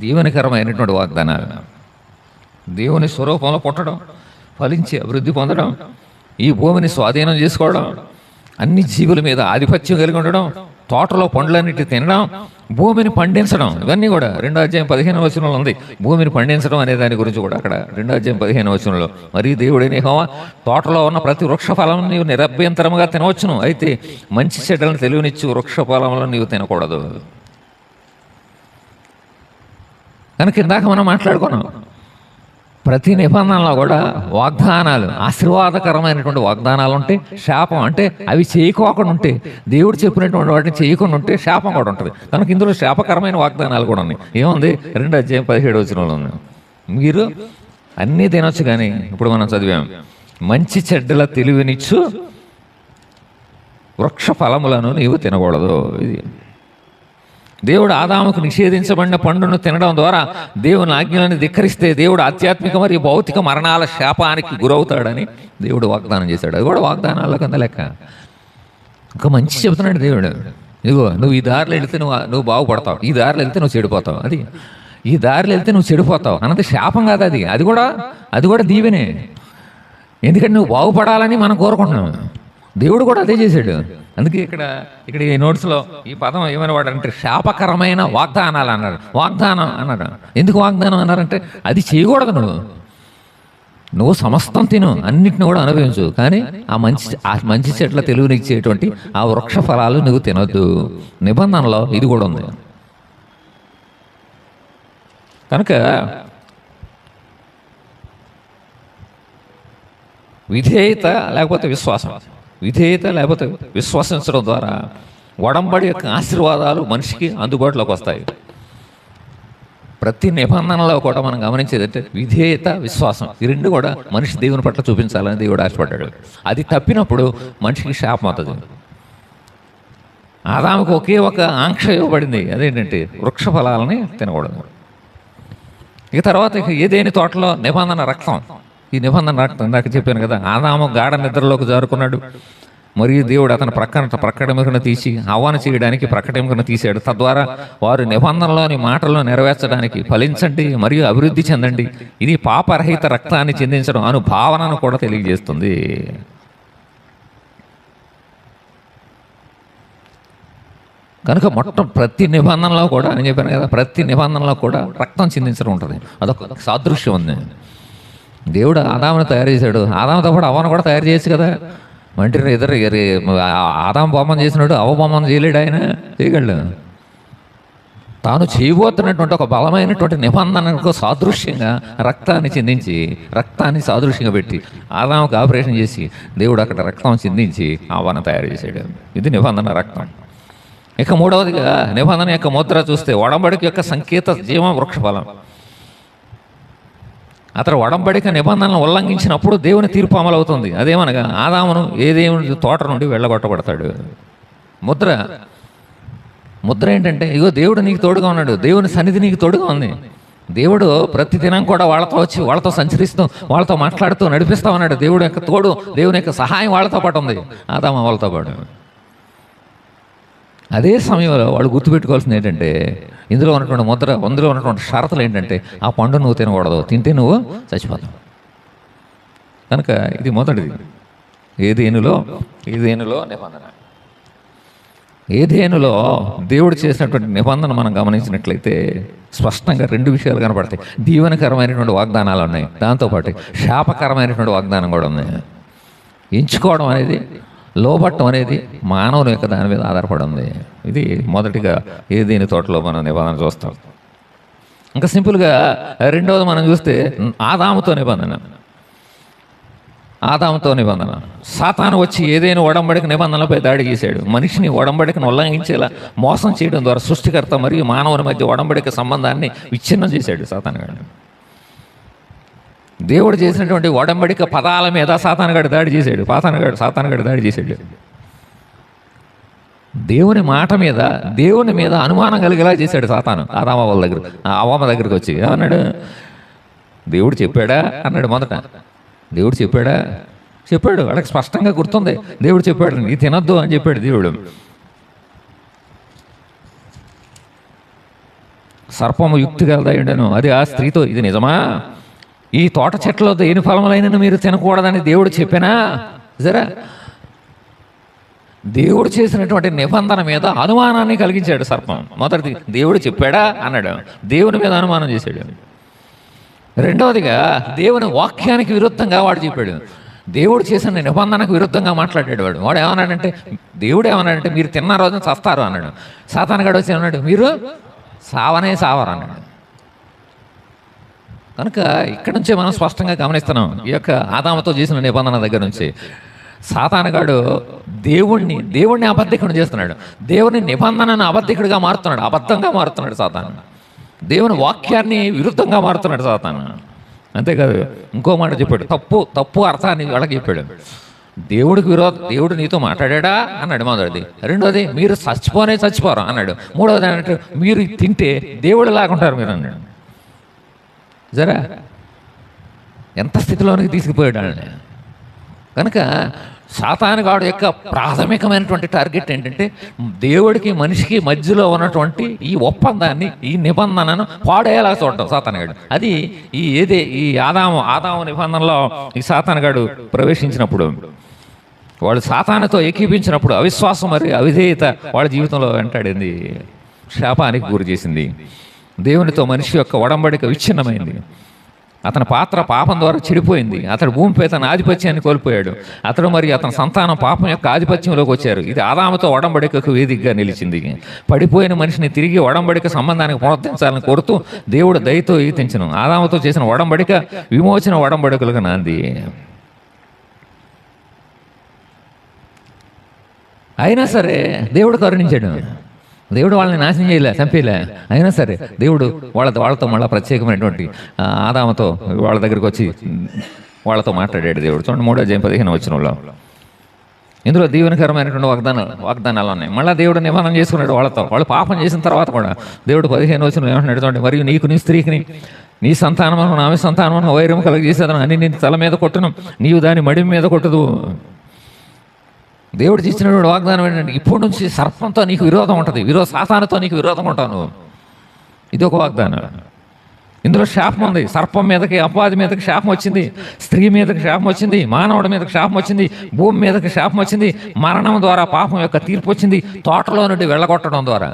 దీవెనకరమైనటువంటి వాగ్దానాలు. దేవుని స్వరూపంలో పుట్టడం, ఫలించి అభివృద్ధి పొందడం, ఈ భూమిని స్వాధీనం చేసుకోవడం, అన్ని జీవుల మీద ఆధిపత్యం కలిగి ఉండడం, తోటలో పండ్లన్నిటి తినడం, భూమిని పండించడం, ఇవన్నీ కూడా 2వ అధ్యాయం 15వ వచనంలో ఉంది. భూమిని పండించడం అనే దాని గురించి కూడా అక్కడ 2వ అధ్యాయం 15వ వచనంలో, మరి దేవుడైన యెహోవా తోటలో ఉన్న ప్రతి వృక్ష ఫలం నీవు నిరభ్యంతరముగా తినవచ్చును, అయితే మంచి చెడ్డలను తెలివినిచ్చు వృక్ష ఫలంలో నీవు తినకూడదు. కనుక ఇందాక మనం మాట్లాడుకున్నాం, ప్రతి నిబంధనలో కూడా వాగ్దానాలు, ఆశీర్వాదకరమైనటువంటి వాగ్దానాలు ఉంటాయి. శాపం అంటే అవి చేయకోకుండా ఉంటే, దేవుడు చెప్పినటువంటి వాటిని చేయకుండా ఉంటే శాపం కూడా ఉంటుంది. కనుక ఇందులో శాపకరమైన వాగ్దానాలు కూడా ఉన్నాయి. ఏముంది? 2వ అధ్యాయం 17వ వచనంలో ఉంది, మీరు అన్నీ తినొచ్చు, కానీ ఇప్పుడు మనం చదివాం, మంచి చెడ్డల తెలివినిచ్చు వృక్ష ఫలములను నీవు తినకూడదు. ఇది దేవుడు ఆదాముకు నిషేధించబడిన పండును తినడం ద్వారా దేవుని ఆజ్ఞలను ధిక్కరిస్తే దేవుడు ఆధ్యాత్మిక మరియు భౌతిక మరణాల శాపానికి గురవుతాడని దేవుడు వాగ్దానం చేశాడు. అది కూడా వాగ్దానాల కింద లెక్క. ఇంకా మంచి చెబుతున్నాడు దేవుడు, ఇదిగో నువ్వు ఈ దారిలో వెళితే నువ్వు బాగుపడతావు, ఈ దారిలో వెళ్తే నువ్వు చెడిపోతావు, అది ఈ దారిలో వెళ్తే నువ్వు చెడిపోతావు అన్నది శాపం కాదు, అది కూడా దీవెనే. ఎందుకంటే నువ్వు బాగుపడాలని మనం కోరుకుంటున్నాం. దేవుడు కూడా అదే చేశాడు. అందుకే ఇక్కడ ఈ నోట్స్లో ఈ పదం ఏమైనా వాడంటే శాపకరమైన వాగ్దానాలు అన్నారు. వాగ్దానం అన్నారు. ఎందుకు వాగ్దానం అన్నారంటే, అది చేయకూడదు, నువ్వు సమస్తం తిను, అన్నిటిని కూడా అనుభవించు, కానీ ఆ మంచి చెట్ల తెలివినిచ్చేటువంటి ఆ వృక్ష ఫలాలు నువ్వు తినొద్దు. నిబంధనలో ఇది కూడా ఉంది. కనుక విధేయత లేకపోతే విశ్వాసించడం ద్వారా ఒడంబడి యొక్క ఆశీర్వాదాలు మనిషికి అందుబాటులోకి వస్తాయి. ప్రతి నిబంధనలో కూడా మనం గమనించేది అంటే విధేయత, విశ్వాసం, ఈ రెండు కూడా మనిషి దేవుని పట్ల చూపించాలని దేవుడు ఆశపడ్డాడు. అది తప్పినప్పుడు మనిషికి శాపం అవుతుంది. ఆదాముకు ఒకే ఒక ఆంక్ష ఇవ్వబడింది, అదేంటంటే వృక్ష ఫలాలని తినకూడదు. ఇక తర్వాత ఏదేని తోటలో నిబంధన రక్తం, ఈ నిబంధన రక్తం ఇందాక చెప్పాను కదా, ఆదాము గాఢ నిద్రలోకి జారుకున్నాడు. మరియు దేవుడు అతను ప్రక్కడెముకను తీసి హవ్వను చేయడానికి ప్రక్కడెముకను తీశాడు. తద్వారా వారు నిబంధనలోని మాటలను నెరవేర్చడానికి ఫలించండి మరియు అభివృద్ధి చెందండి, ఇది పాపరహిత రక్తాన్ని చెందించడం అను భావనను కూడా తెలియజేస్తుంది. కనుక ప్రతి నిబంధనలో కూడా నేను చెప్పాను కదా, ప్రతి నిబంధనలో కూడా రక్తం చిందించడం ఉంటుంది. అదొక సాదృశ్యం ఉంది. దేవుడు ఆదామును తయారు చేశాడు, ఆదాముతో పాటు అవ్వను కూడా తయారు చేయొచ్చు కదా. అంటే ఇద్దరు ఆదాము బొమ్మను చేసినాడు, అవ్వ బొమ్మను చేయలేడు, ఆయన చేయగలడు. తాను చేయబోతున్నటువంటి ఒక బలమైనటువంటి నిబంధనకు సాదృశ్యంగా రక్తాన్ని సాదృశ్యంగా పెట్టి ఆదాముకు ఆపరేషన్ చేసి దేవుడు అక్కడ రక్తం చిందించి ఆవాను తయారు చేశాడు. ఇది నిబంధన రక్తం. ఇక మూడవదిగా నిబంధన యొక్క ముద్ర చూస్తే ఒడంబడిక యొక్క సంకేత జీవ వృక్షఫలం. అతడు ఒడంబడిక నిబంధనలు ఉల్లంఘించినప్పుడు దేవుని తీర్పు అమలవుతుంది. అదేమనగా ఆదామును ఏదేముని తోట నుండి వెళ్ళగొట్టబడతాడు. ముద్ర ఏంటంటే, ఇగో దేవుడు నీకు తోడుగా ఉన్నాడు, దేవుని సన్నిధి నీకు తోడుగా ఉంది. దేవుడు ప్రతిదినం కూడా వాళ్ళతో వచ్చి వాళ్ళతో సంచరిస్తూ వాళ్ళతో మాట్లాడుతూ నడిపిస్తూ ఉన్నాడు. దేవుడు యొక్క తోడు, దేవుని యొక్క సహాయం వాళ్ళతో పాటు ఉంది, ఆదాము వాళ్ళతో పాటు. అదే సమయంలో వాళ్ళు గుర్తుపెట్టుకోవాల్సింది ఏంటంటే, ఇందులో ఉన్నటువంటి షరతులు ఏంటంటే, ఆ పండు నువ్వు తినకూడదు, తింటే నువ్వు చచ్చిపోతావు. కనుక ఇది మొదటిది. ఏదేనులో నిబంధన. ఏదేనులో దేవుడు చేసినటువంటి నిబంధన మనం గమనించినట్లయితే స్పష్టంగా రెండు విషయాలు కనపడతాయి. దీవెనకరమైనటువంటి వాగ్దానాలు ఉన్నాయి, దాంతోపాటు శాపకరమైనటువంటి వాగ్దానం కూడా ఉంది. ఎంచుకోవడం అనేది, లోబట్టం అనేది మానవుని యొక్క దాని మీద ఆధారపడి ఉంది. ఇది మొదటిగా ఏదేని తోటలో మనం నిబంధన చూస్తాం. ఇంకా సింపుల్గా రెండవది మనం చూస్తే ఆదాముతో నిబంధన. సాతాను వచ్చి ఏదైనా ఒడంబడిక నిబంధనలపై దాడి చేశాడు. మనిషిని ఒడంబడికను ఉల్లంఘించేలా మోసం చేయడం ద్వారా సృష్టికర్త మరియు మానవుని మధ్య ఒడంబడిక సంబంధాన్ని విచ్ఛిన్నం చేశాడు సాతానుగాడు. దేవుడు చేసినటువంటి ఒడంబడిక పదాల మీద సాతానుగాడు దాడి చేశాడు. దేవుని మాట మీద, దేవుని మీద అనుమానం కలిగేలా చేశాడు సాతాను. అవ్వమ్మ దగ్గరికి వచ్చి అన్నాడు, దేవుడు చెప్పాడా అన్నాడు. మొదట దేవుడు చెప్పాడు, వాళ్ళకి స్పష్టంగా గుర్తుంది. దేవుడు చెప్పాడు, నీ తినొద్దు అని చెప్పాడు దేవుడు. సర్పము యుక్తిగా దయ్యుండెను, అది ఆ స్త్రీతో, ఇది నిజమా? ఈ తోట చెట్లలో దేని ఫలములైన మీరు తినకూడదని దేవుడు చెప్పినా జరా దేవుడు చేసినటువంటి నిబంధన మీద అనుమానాన్ని కలిగించాడు సర్పం. మొదటిది దేవుడు చెప్పాడా అన్నాడు, దేవుని మీద అనుమానం చేశాడు. రెండవదిగా దేవుని వాక్యానికి విరుద్ధంగా వాడు చెప్పాడు. దేవుడు చేసిన నిబంధనకు విరుద్ధంగా మాట్లాడాడు వాడు దేవుడు ఏమన్నాడంటే మీరు తిన్న రోజున చస్తారు అన్నాడు. సాతానుగాడు వచ్చి అన్నాడు, మీరు సావరు అన్నాడు. కనుక ఇక్కడ నుంచే మనం స్పష్టంగా గమనిస్తున్నాం, ఈ యొక్క ఆదాముతో చేసిన నిబంధన దగ్గర నుంచి సాతానుగాడు దేవుణ్ణి అబద్ధికుడు చేస్తున్నాడు. దేవుని నిబంధనను అబద్ధంగా మారుతున్నాడు సాతాను. దేవుని వాక్యాన్ని విరుద్ధంగా మారుతున్నాడు సాతాను. అంతేకాదు, ఇంకో మాట చెప్పాడు, తప్పు అర్థాన్ని వాళ్ళకి చెప్పాడు. దేవుడు నీతో మాట్లాడా అన్నాడు మొదటిది. రెండోది మీరు చచ్చిపోరు అన్నాడు. మూడవది అన్నట్టు మీరు తింటే దేవుడు లాగుంటారు మీరు అన్నాడు. జరా ఎంత స్థితిలోనికి తీసుకుపోయాడు అని. కనుక సాతానుగాడు యొక్క ప్రాథమికమైనటువంటి టార్గెట్ ఏంటంటే దేవుడికి మనిషికి మధ్యలో ఉన్నటువంటి ఈ ఒప్పందాన్ని, ఈ నిబంధనను పాడేలా చూడటం సాతానుగాడు. అది ఈ ఆదాము నిబంధనలో ఈ సాతానుగాడు ప్రవేశించినప్పుడు, వాళ్ళు సాతానుతో ఏకీపించినప్పుడు అవిశ్వాసం మరియు అవిధేయత వాళ్ళ జీవితంలో వెంటాడింది, శాపానికి గురి చేసింది. దేవునితో మనిషి యొక్క ఒడంబడిక విచ్ఛిన్నమైంది. అతని పాత్ర పాపం ద్వారా చెడిపోయింది. అతడు భూమిపై తన ఆధిపత్యాన్ని కోల్పోయాడు. అతడు మరియు అతని సంతానం పాపం యొక్క ఆధిపత్యంలోకి వచ్చారు. ఇది ఆదాముతో ఒడంబడికకు వేదికగా నిలిచింది. పడిపోయిన మనిషిని తిరిగి ఒడంబడిక సంబంధానికి పునరుద్ధరించాలని కోరుతూ దేవుడు దయతో ఈతించను. ఆదాముతో చేసిన ఒడంబడిక విమోచన ఒడంబడికలకు నాంది. అయినా సరే దేవుడు కరుణించాడు. దేవుడు వాళ్ళని నాశనం చేయలే, చంపేలే. అయినా సరే దేవుడు వాళ్ళతో మళ్ళీ ప్రత్యేకమైనటువంటి ఆదాముతో వాళ్ళ దగ్గరికి వచ్చి వాళ్ళతో మాట్లాడాడు దేవుడు. చూడండి 3వ అధ్యాయం 15వ వచనంలో ఇందులో దీవెనకరమైనటువంటి వాగ్దానాలు ఉన్నాయి. మళ్ళీ దేవుడు నిబంధన చేసుకున్నాడు వాళ్ళతో. వాళ్ళు పాపం చేసిన తర్వాత కూడా దేవుడు 15వ వచనంలో ఏమంటున్నాడు చూడండి, మరియు నీకు నీ స్త్రీకి నీ సంతానమును ఆమె సంతానమును వైరం కలుగజేసేదను అని నీ తల మీద కొట్టును, నీవు దాని మడి మీద కొట్టదు. దేవుడు చేసినటువంటి వాగ్దానం ఏంటంటే ఇప్పటి నుంచి సర్పంతో నీకు విరోధం ఉంటుంది, సాతానుతో నీకు విరోధం ఉంటాను. ఇది ఒక వాగ్దానం. ఇందులో శాపం ఉంది. సర్పం మీదకి, అపవాది మీదకి శాపం వచ్చింది, స్త్రీ మీదకి శాపం వచ్చింది, మానవుడి మీదకి శాపం వచ్చింది, భూమి మీదకి శాపం వచ్చింది, మరణం ద్వారా పాపం యొక్క తీర్పు వచ్చింది, తోటలో నుండి వెళ్ళగొట్టడం ద్వారా.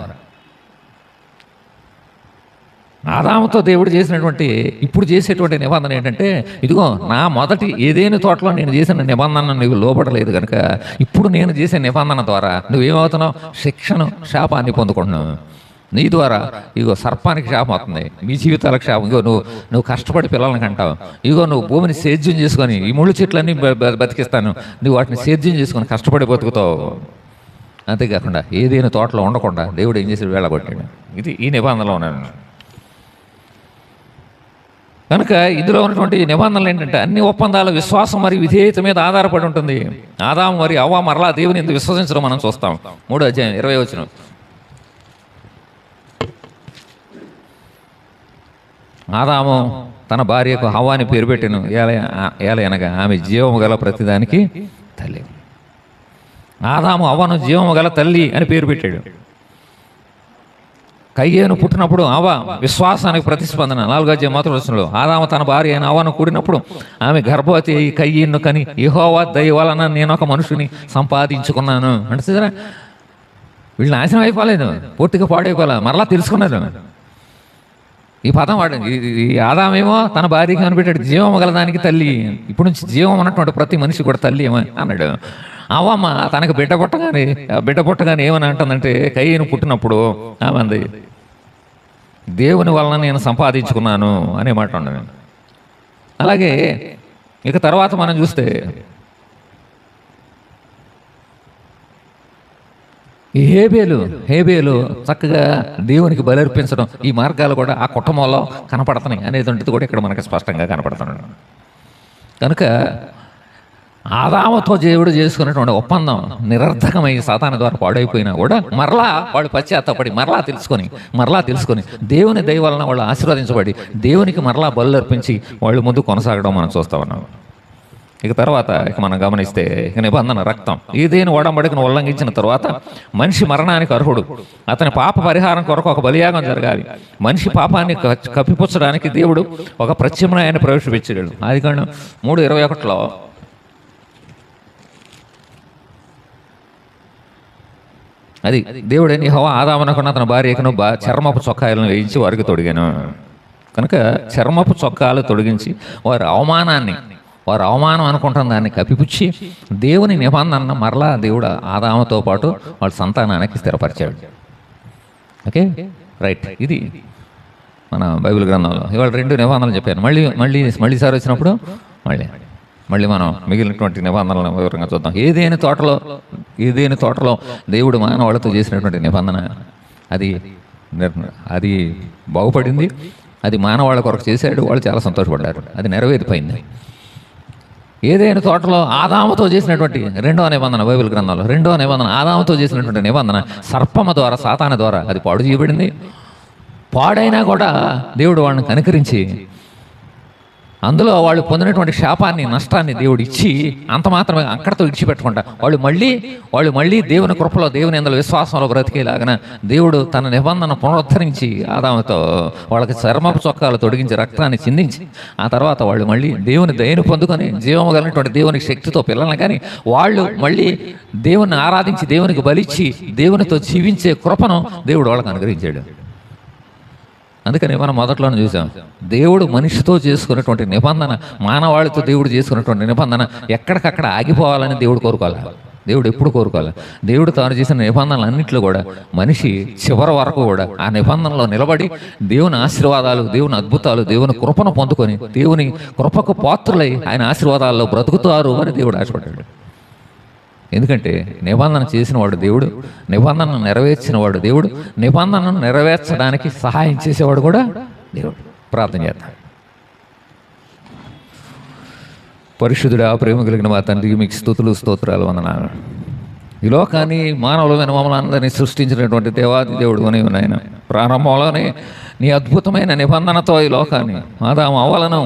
ఆదాముతో దేవుడు చేసినటువంటి ఇప్పుడు చేసేటువంటి నిబంధన ఏంటంటే, ఇదిగో నా మొదటి ఏదేని తోటలో నేను చేసిన నిబంధన నువ్వు లోబడలేదు కనుక ఇప్పుడు నేను చేసే నిబంధన ద్వారా నువ్వేమవుతున్నావు, శిక్షను, శాపాన్ని పొందుకుంటున్నావు. నీ ద్వారా ఇగో సర్పానికి శాపం అవుతుంది, మీ జీవితాలకు శాపం. ఇగో నువ్వు కష్టపడి పిల్లలకి అంటావు, ఇగో నువ్వు భూమిని సేద్యం చేసుకొని ఈ ముళ్ళు చెట్లన్నీ బతికిస్తాను, నువ్వు వాటిని సేద్యం చేసుకొని కష్టపడి బతుకుతావు. అంతేకాకుండా ఏదైనా తోటలో ఉండకుండా దేవుడు ఏం చేసి వేళగొట్టాడు. ఇది ఈ నిబంధనలో ఉన్నాను. కనుక ఇందులో ఉన్నటువంటి నిబంధనలు ఏంటంటే అన్ని ఒప్పందాలు విశ్వాసం మరియు విధేయత మీద ఆధారపడి ఉంటుంది. ఆదాము మరియు అవ్వ మరలా దేవుని ఎందుకు విశ్వసించడం మనం చూస్తాం. 3వ అధ్యాయం 20వ వచనం. ఆదాము తన భార్యకు హవ్వాని పేరు పెట్టెను, ఏలయనగా ఆమె జీవము గల ప్రతిదానికి తల్లి. ఆదాము అవ్వను జీవము గల తల్లి అని పేరు పెట్టాడు. కయ్యేను పుట్టినప్పుడు అవ్వ విశ్వాసానికి ప్రతిస్పందన. 4వ అధ్యాయం 1వ వచనంలో ఆదాము తన భార్య అయిన అవ్వను కూడినప్పుడు ఆమె గర్భవతి అయ్యి కయ్యను కని యెహోవా దయ వలన నేను ఒక మనుషుని సంపాదించుకున్నాను అంటే సరే, వీళ్ళు నాశనం అయిపోలేదు, పూర్తిగా పాడైపోలే, మరలా తెలుసుకున్నారు. ఈ పదం వాడండి. ఈ ఆదామేమో తన భార్యకి అనిపెట్టాడు జీవం గలదానికి తల్లి. ఇప్పుడు నుంచి జీవం అన్నటువంటి ప్రతి మనిషి కూడా తల్లి ఏమో అన్నాడు. అవ్వమ్మ తనకు బిడ్డ పుట్టగానే ఏమని అంటుందంటే కయ్యను పుట్టినప్పుడు ఆమె అంది దేవుని వలన నేను సంపాదించుకున్నాను అనే మాట ఉండదు. అలాగే ఇక తర్వాత మనం చూస్తే ఈ హేబేలు చక్కగా దేవునికి బలర్పించడం, ఈ మార్గాలు కూడా ఆ కుటుంబంలో కనపడుతున్నాయి అనేటువంటిది కూడా ఇక్కడ మనకి స్పష్టంగా కనపడుతున్నాడు. కనుక ఆదాముతో దేవుడు చేసుకున్నటువంటి ఒప్పందం నిరర్థకమై సాతాను ద్వారా పాడైపోయినా కూడా మరలా వాళ్ళు పశ్చాత్తపడి మరలా తెలుసుకొని దేవుని దయ వలన వాళ్ళు ఆశీర్వదించబడి దేవునికి మరలా బలు అర్పించి వాళ్ళు ముందు కొనసాగడం మనం చూస్తా ఉన్నాం. ఇక తర్వాత మనం గమనిస్తే ఇక నిబంధన రక్తం. ఏదైనా ఒడంబడికను ఉల్లంఘించిన తర్వాత మనిషి మరణానికి అర్హుడు. అతని పాప పరిహారం కొరకు ఒక బలియాగం జరగాలి. మనిషి పాపాన్ని కప్పిపుచ్చడానికి దేవుడు ఒక ప్రత్యామ్నాయాన్ని ప్రవేశపెట్టాడు. ఆదికాండం 3:21లో అది దేవుడని యెహోవా ఆదామునకున్న అతని భార్యకును చర్మపు చొక్కాయలను వేయించి వారికి తొడిగాను. కనుక చర్మపు చొక్కాలు తొడిగించి వారి అవమానం అనుకుంటున్న దాన్ని కప్పిపుచ్చి దేవుని నిబంధనను మరలా దేవుడు ఆదాముతో పాటు వాళ్ళ సంతానానికి స్థిరపరిచాడు. Okay, right. ఇది మన బైబిల్ గ్రంథంలో ఇవాళ 2 నిబంధనలు చెప్పాను. మళ్ళీసారి వచ్చినప్పుడు మళ్ళీ మనం మిగిలినటువంటి నిబంధనలను వివరంగా చూద్దాం. ఏదైనా తోటలో దేవుడు మానవాళ్ళతో చేసినటువంటి నిబంధన అది బాగుపడింది. అది మానవాళ్ళ కొరకు చేశాడు, వాళ్ళు చాలా సంతోషపడ్డారు, అది నెరవేరిపోయింది. ఏదైనా తోటలో ఆదాముతో చేసినటువంటి 2వ నిబంధన, బైబిల్ గ్రంథంలో 2వ నిబంధన ఆదాముతో చేసినటువంటి నిబంధన సర్పము ద్వారా, సాతాను ద్వారా అది పాడు చేయబడింది. పాడైనా కూడా దేవుడు వాళ్ళని కనికరించి అందులో వాళ్ళు పొందినటువంటి శాపాన్ని, నష్టాన్ని దేవుడు ఇచ్చి అంత మాత్రమే అక్కడితో విడిచిపెట్టకుండా వాళ్ళు మళ్ళీ దేవుని కృపలో, దేవుని యందు విశ్వాసంలో బ్రతికేలాగన దేవుడు తన నిబంధన పునరుద్ధరించి ఆదాముతో వాళ్ళకి చర్మపు చొక్కాలు తొడిగించి రక్తాన్ని చిందించి ఆ తర్వాత వాళ్ళు మళ్ళీ దేవుని దయను పొందుకొని జీవము కలిగినటువంటి దేవుని శక్తితో పిల్లల్ని కానీ వాళ్ళు మళ్ళీ దేవుని ఆరాధించి దేవునికి బలిచ్చి దేవునితో జీవించే కృపను దేవుడు వాళ్ళకి అనుగ్రహించాడు. అందుకని మనం మొదట్లోనే చూసాం, దేవుడు మనిషితో చేసుకున్నటువంటి నిబంధన, మానవాళితో దేవుడు చేసుకున్నటువంటి నిబంధన ఎక్కడికక్కడ ఆగిపోవాలని దేవుడు కోరుకోవాలి. దేవుడు ఎప్పుడు కోరుకోవాలి. దేవుడు తాను చేసిన నిబంధనలన్నింటిలో కూడా మనిషి చివరి వరకు కూడా ఆ నిబంధనలో నిలబడి దేవుని ఆశీర్వాదాలు, దేవుని అద్భుతాలు, దేవుని కృపను పొందుకొని దేవుని కృపకు పాత్రులై ఆయన ఆశీర్వాదాల్లో బ్రతుకుతారు అని దేవుడు ఆశపడ్డాడు. ఎందుకంటే నిబంధన చేసినవాడు దేవుడు, నిబంధనను నెరవేర్చినవాడు దేవుడు, నిబంధనను నెరవేర్చడానికి సహాయం చేసేవాడు కూడా దేవుడు. ప్రార్థన చేద్దాం. పరిశుద్ధుడా, ప్రేమ కలిగిన మా తండ్రికి మీకు స్తుతులు, స్తోత్రాలు, వందనాలు. ఈ లోకాన్ని, మానవులమైన మమ్మల్ని అందరినీ సృష్టించినటువంటి దేవాది దేవుడు అని నాయన, ప్రారంభంలోనే నీ అద్భుతమైన నిబంధనతో ఈ లోకాన్ని, ఆదాము అవ్వలను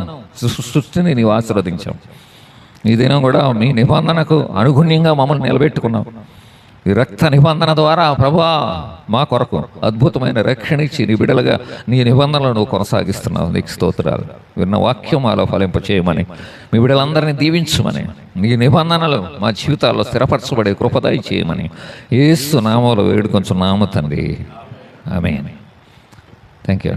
సృష్టిని నీవు ఆశీర్వదించావు. ఈ దినం కూడా మీ నిబంధనకు అనుగుణ్యంగా మమ్మల్ని నిలబెట్టుకున్నాం. ఈ రక్త నిబంధన ద్వారా ప్రభువా మా కొరకు అద్భుతమైన రక్షణ ఇచ్చి నీ బిడ్డలుగా నీ నిబంధనలను కొనసాగిస్తున్నావు. నీకు స్తోత్రాలు. విన్న వాక్యం మాలో ఫలింపచేయమని, మీ బిడ్డలందరినీ దీవించమని, నీ నిబంధనలు మా జీవితాల్లో స్థిరపరచబడే కృపదాయి చేయమని యేసు నామములో వేడుకొంచున్నాము తండ్రి. ఆమేన్. Thank you.